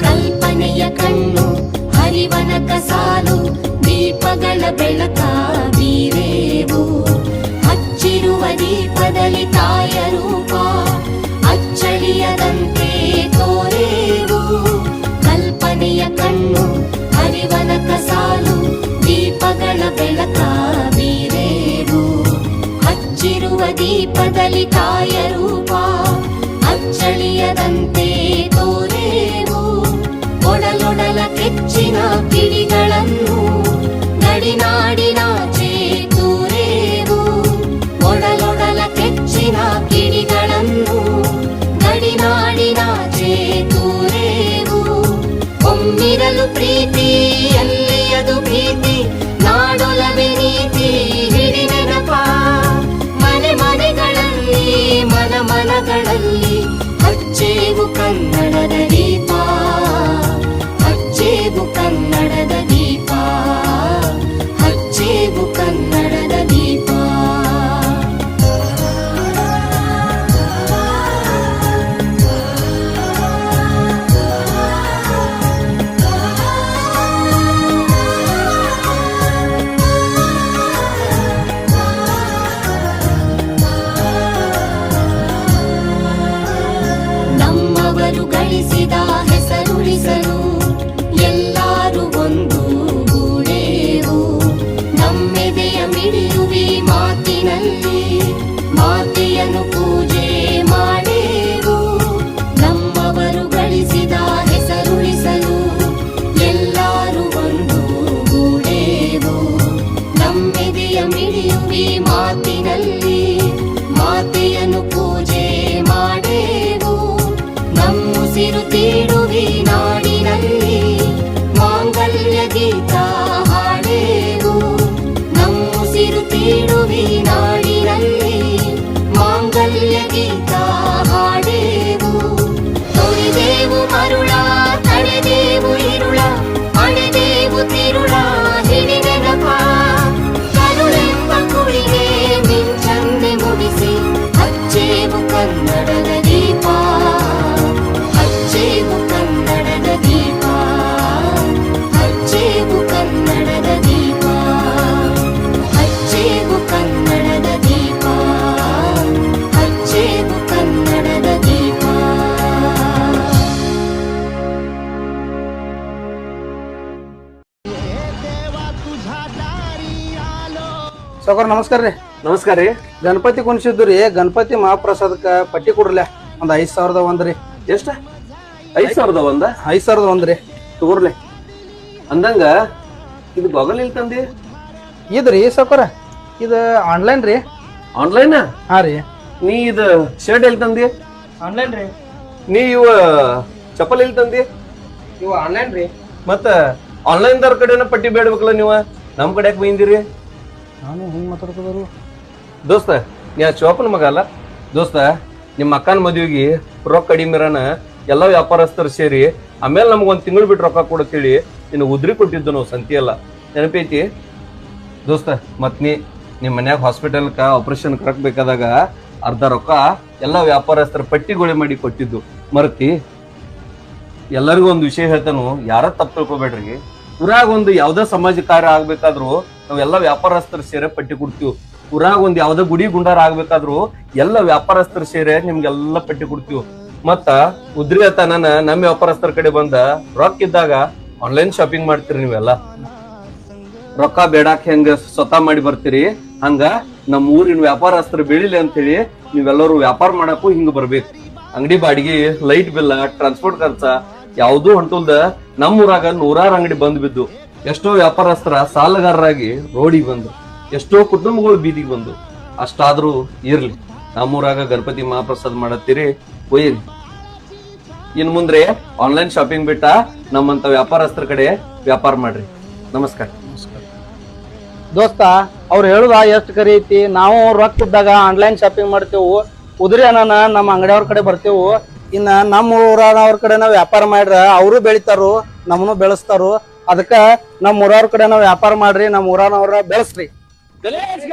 ಕಲ್ಪನೆಯ ಕಣ್ಣು ಹರಿವನಕ ಸಾಲು ದೀಪಗಳ ಬೆಳಕ ಬೀರೇವು, ಹಚ್ಚಿರುವ ದೀಪದಲ್ಲಿ ತಾಯ ರೂಪ ಅಚ್ಚಳಿಯದಂತೆ ತೋರೇವು. ಕಲ್ಪನೆಯ ಕಣ್ಣು ಹರಿವನಕ ಸಾಲು ದೀಪಗಳ ಬೆಳಕ ಬೀರೇವು, ಹಚ್ಚಿರುವ ದೀಪದಲ್ಲಿ ತಾಯ ರೂಪ ಅಚ್ಚಳಿಯದಂತೆ ತೋರೇವು. ಒಡಲೊಡಲ ಕೆಚ್ಚಿನ ಕಿಡಿಗಳನ್ನು ಗಡಿನಾಡಿನಾಚೆ ತೂರೇವು, ಒಡಲೊಡಲ ಕೆಚ್ಚಿನ ಕಿಡಿಗಳನ್ನು ಗಡಿನಾಡಿನಾಚೆ ತೂರೇವು. ಒಮ್ಮಿರಲು ಪ್ರೀತಿ ಎಲ್ಲಿಯದು ಭೀತಿ, ನಾಡೊಲವೆ ನೀತಿ ಹಿಡಿ ನೆನಪ. ಮನೆ ಮನೆಗಳಲ್ಲಿ ಮನ ಮನಗಳಲ್ಲಿ ಹಚ್ಚೇವು ಕನ್ನಡದ ದೀಪ, ಹಚ್ಚೇವು ಕನ್ನಡದ ದೀಪ, ಹಚ್ಚೇವು ಕನ್ನಡದ ದೀಪ. ನಮ್ಮವರು ಗಳಿಸಿದ ಹೆಸರುಳಿಸಲು ಎಲ್ಲರೂ ಒಂದು ಗೂಡೇವು, ನಮ್ಮೆದೆಯ ಮಿಡಿಯುವಿ ಮಾತಿನಲ್ಲಿ ಮಾತೆಯನ್ನು ಪೂಜೆ ಮಾಡೇವು. ನಮ್ಮವರು ಗಳಿಸಿದ ಹೆಸರುಳಿಸಲು ಎಲ್ಲರೂ ಒಂದು ಗೂಡೇವು, ನಮ್ಮೆದೆಯ ಮಿಡಿಯುವಿ ಮಾತಿನಲ್ಲಿ ಮಾತೆಯನ್ನು ಪೂಜೆ ಮಾಡೇವು. ನಮ್ಮುಸಿರು ತೀಡುವಿ ನಾಡಿನಲ್ಲಿ ಮಾಂಗಲ್ಯ ಗೀತ ಹಾಡೇವು, ನಮ್ಮುಸಿರು ತೀಡುವಿ ನಾಡಿನಲ್ಲಿ ಮಾಂಗಲ್ಯ ಗೀತ ಹಾಡೇವು. ತೊರೆದೇವು ಮರುಳ ತಡೆದೇವು ಇರುಳ, ಅಣೆದೇವು ತಿರುಳ ಹಿಡಿ ನೆನಪ. ಕರುಳೆಂಬ ಕುಳಿಗೆ ಮಿಂಚಂದೆ ಮುಡಿಸಿ ಹಚ್ಚೇವು ಕನ್ನಡದ ದೀಪ, ಹಚ್ಚೇವು ಕನ್ನಡದ ದೀಪ, ಹಚ್ಚೇವು ಕನ್ನಡದ ದೀಪ, ಹಚ್ಚೇವು ಕನ್ನಡದ ದೀಪ, ಹಚ್ಚೇವು ಕನ್ನಡದ ದೀಪ. ಸಾವ್ಕಾರ ನಮಸ್ಕಾರ ರೀ. ನಮಸ್ಕಾರ ರೀ. ಗಣಪತಿ ಕುಣಿಸಿದ್ದು ರೀ, ಗಣಪತಿ ಮಹಾಪ್ರಸಾದಕ್ಕ ಪಟ್ಟಿ ಕೊಡ್ರಲ್ಲ ಒಂದ್ 5,000 ರೀ. ಎಷ್ಟ? 5,000 5,000 ರೀ. ತಗೋರ್ಲೆ ಅಂದಂಗ ಇದು ಗೊಗಲ್ ಇಲ್ಲಿ ತಂದಿ? ಇದ್ರಿ ಸಾವ್ಕಾರ ಇದು ಆನ್ಲೈನ್ ರೀ. ಆನ್ಲೈನ್? ಹಾ ರೀ. ನೀ ಇದು ಶರ್ಟ್ ಎಲ್ಲಿ ತಂದಿ? ಆನ್ಲೈನ್ ರೀ. ನೀ ಇವ ಚಪ್ಪಲ್ ಎಲ್ಲಿ ತಂದಿ? ಇವು ಆನ್ಲೈನ್ ರೀ. ಮತ್ತ ಆನ್ಲೈನ್ ದವ್ರ ಕಡೆನ ಪಟ್ಟಿ ಬೇಡ್ಬೇಕಲ್ಲ ನೀವ, ನಮ್ ಕಡೆ ಯಾಕೆ ಬೈಂದಿರಿ? ನಾನು ಹೆಂಗ್ ಮಾತಾಡ್ಕೋದ್ರು ದೋಸ್ತ, ನೀ ಆ ಚೋಪನ ಮಗ ಅಲ್ಲ ದೋಸ್ತ. ನಿಮ್ಮ ಅಕ್ಕನ ಮದುವೆಗೆ ರೊಕ್ಕ ಕಡಿಮೆರನ ಎಲ್ಲ ವ್ಯಾಪಾರಸ್ಥರು ಸೇರಿ ಆಮೇಲೆ ನಮ್ಗೊಂದ್ ತಿಂಗಳು ಬಿಟ್ಟು ರೊಕ್ಕ ಕೊಡತ್ತೇಳಿ ನಿನ್ನ ಉದ್ರಿ ಕೊಟ್ಟಿದ್ದು ನಾವು ಸಂತಿ ಅಲ್ಲ, ನೆನಪೈತಿ ದೋಸ್ತ? ಮತ್ ನಿಮ್ ಮನ್ಯಾಗ ಹಾಸ್ಪಿಟಲ್ಕ ಆಪರೇಷನ್ ಕರಕ್ ಬೇಕಾದಾಗ ಅರ್ಧ ರೊಕ್ಕ ಎಲ್ಲ ವ್ಯಾಪಾರಸ್ಥರ ಪಟ್ಟಿಗೊಳೆ ಮಾಡಿ ಕೊಟ್ಟಿದ್ದು ಮರತಿ? ಎಲ್ಲರಿಗೂ ಒಂದು ವಿಷಯ ಹೇಳ್ತಾನು, ಯಾರ ತಪ್ಪು ತಿಳ್ಕೊಬೇಡ್ರಿ. ಊರಾಗ ಒಂದು ಯಾವ್ದೇ ಸಮಾಜ ಕಾರ್ಯ ಆಗ್ಬೇಕಾದ್ರು ನಾವೆಲ್ಲ ವ್ಯಾಪಾರಸ್ಥರು ಸೇರೆ ಪಟ್ಟಿ ಕೊಡ್ತೀವಿ. ಊರಾಗ ಒಂದ್ ಯಾವ್ದೇ ಗುಡಿ ಗುಂಡಾರ ಆಗ್ಬೇಕಾದ್ರು ಎಲ್ಲ ವ್ಯಾಪಾರಸ್ಥರು ಸೇರೆ ನಿಮ್ಗೆಲ್ಲ ಪಟ್ಟಿ ಕೊಡ್ತೀವಿ. ಮತ್ತ ಉದ್ರಿ ತನನ ನಮ್ಮ ವ್ಯಾಪಾರಸ್ಥರ ಕಡೆ ಬಂದ ರೊಕ್ಕ ಇದ್ದಾಗ ಆನ್ಲೈನ್ ಶಾಪಿಂಗ್ ಮಾಡ್ತೀರಿ ನೀವೆಲ್ಲ. ರೊಕ್ಕ ಬೇಡಾಕ್ ಹೆಂಗ ಸ್ವತಃ ಮಾಡಿ ಬರ್ತೀರಿ, ಹಂಗ ನಮ್ಮ ಊರಿನ ವ್ಯಾಪಾರಸ್ಥರು ಬೆಳಿಲಿ ಅಂತ ಹೇಳಿ ನೀವೆಲ್ಲರೂ ವ್ಯಾಪಾರ ಮಾಡಕ್ಕೂ ಹಿಂಗ ಬರ್ಬೇಕು. ಅಂಗಡಿ ಬಾಡಿಗೆ, ಲೈಟ್ ಬಿಲ್, ಟ್ರಾನ್ಸ್ಪೋರ್ಟ್ ಖರ್ಚ ಯಾವ್ದೂ ಹೊಂಟುಲ್ದ ನಮ್ಮ ಊರಾಗ 100 ಅಂಗಡಿ ಬಂದ್ ಬಿದ್ದು. ಎಷ್ಟೋ ವ್ಯಾಪಾರಸ್ಥರ ಸಾಲಗಾರರಾಗಿ ರೋಡಿಗೆ ಬಂದ್ರು, ಎಷ್ಟೋ ಕುಟುಂಬಗಳು ಬೀದಿಗೆ ಬಂದು. ಅಷ್ಟಾದ್ರೂ ಇರ್ಲಿ, ನಮ್ಮೂರಾಗ ಗಣಪತಿ ಮಹಾಪ್ರಸಾದ ಮಾಡತ್ತೀರಿ, ಒಯ್ಯಲಿ. ಇನ್ ಮುಂದ್ರೆ ಆನ್ಲೈನ್ ಶಾಪಿಂಗ್ ಬಿಟ್ಟ ನಮ್ಮಂತ ವ್ಯಾಪಾರಸ್ಥರ ಕಡೆ ವ್ಯಾಪಾರ ಮಾಡ್ರಿ. ನಮಸ್ಕಾರ. ದೋಸ್ತ ಅವ್ರು ಹೇಳುದ ಎಷ್ಟ್ ಕರಿ ಐತಿ. ನಾವು ರೊಕ್ಕ ಇದ್ದಾಗ ಆನ್ಲೈನ್ ಶಾಪಿಂಗ್ ಮಾಡ್ತೇವು, ಉದುರಿ ಅನ್ನ ನಮ್ಮ ಅಂಗಡಿಯವ್ರ ಕಡೆ ಬರ್ತೇವು. ಇನ್ನ ನಮ್ಮ ಊರವ್ರ ಕಡೆ ನಾವ್ ವ್ಯಾಪಾರ ಮಾಡ್ರ ಅವರು ಬೆಳಿತಾರು, ನಮ್ಮನ್ನು ಬೆಳೆಸ್ತಾರು. ಅದಕ್ಕ ನಮ್ಮ ಊರವ್ರ ಕಡೆ ನಾವ್ ವ್ಯಾಪಾರ ಮಾಡ್ರಿ, ನಮ್ಮ ಊರವ್ರ ಬೆಳೆಸ್ರಿ. ಗಣೇಶ್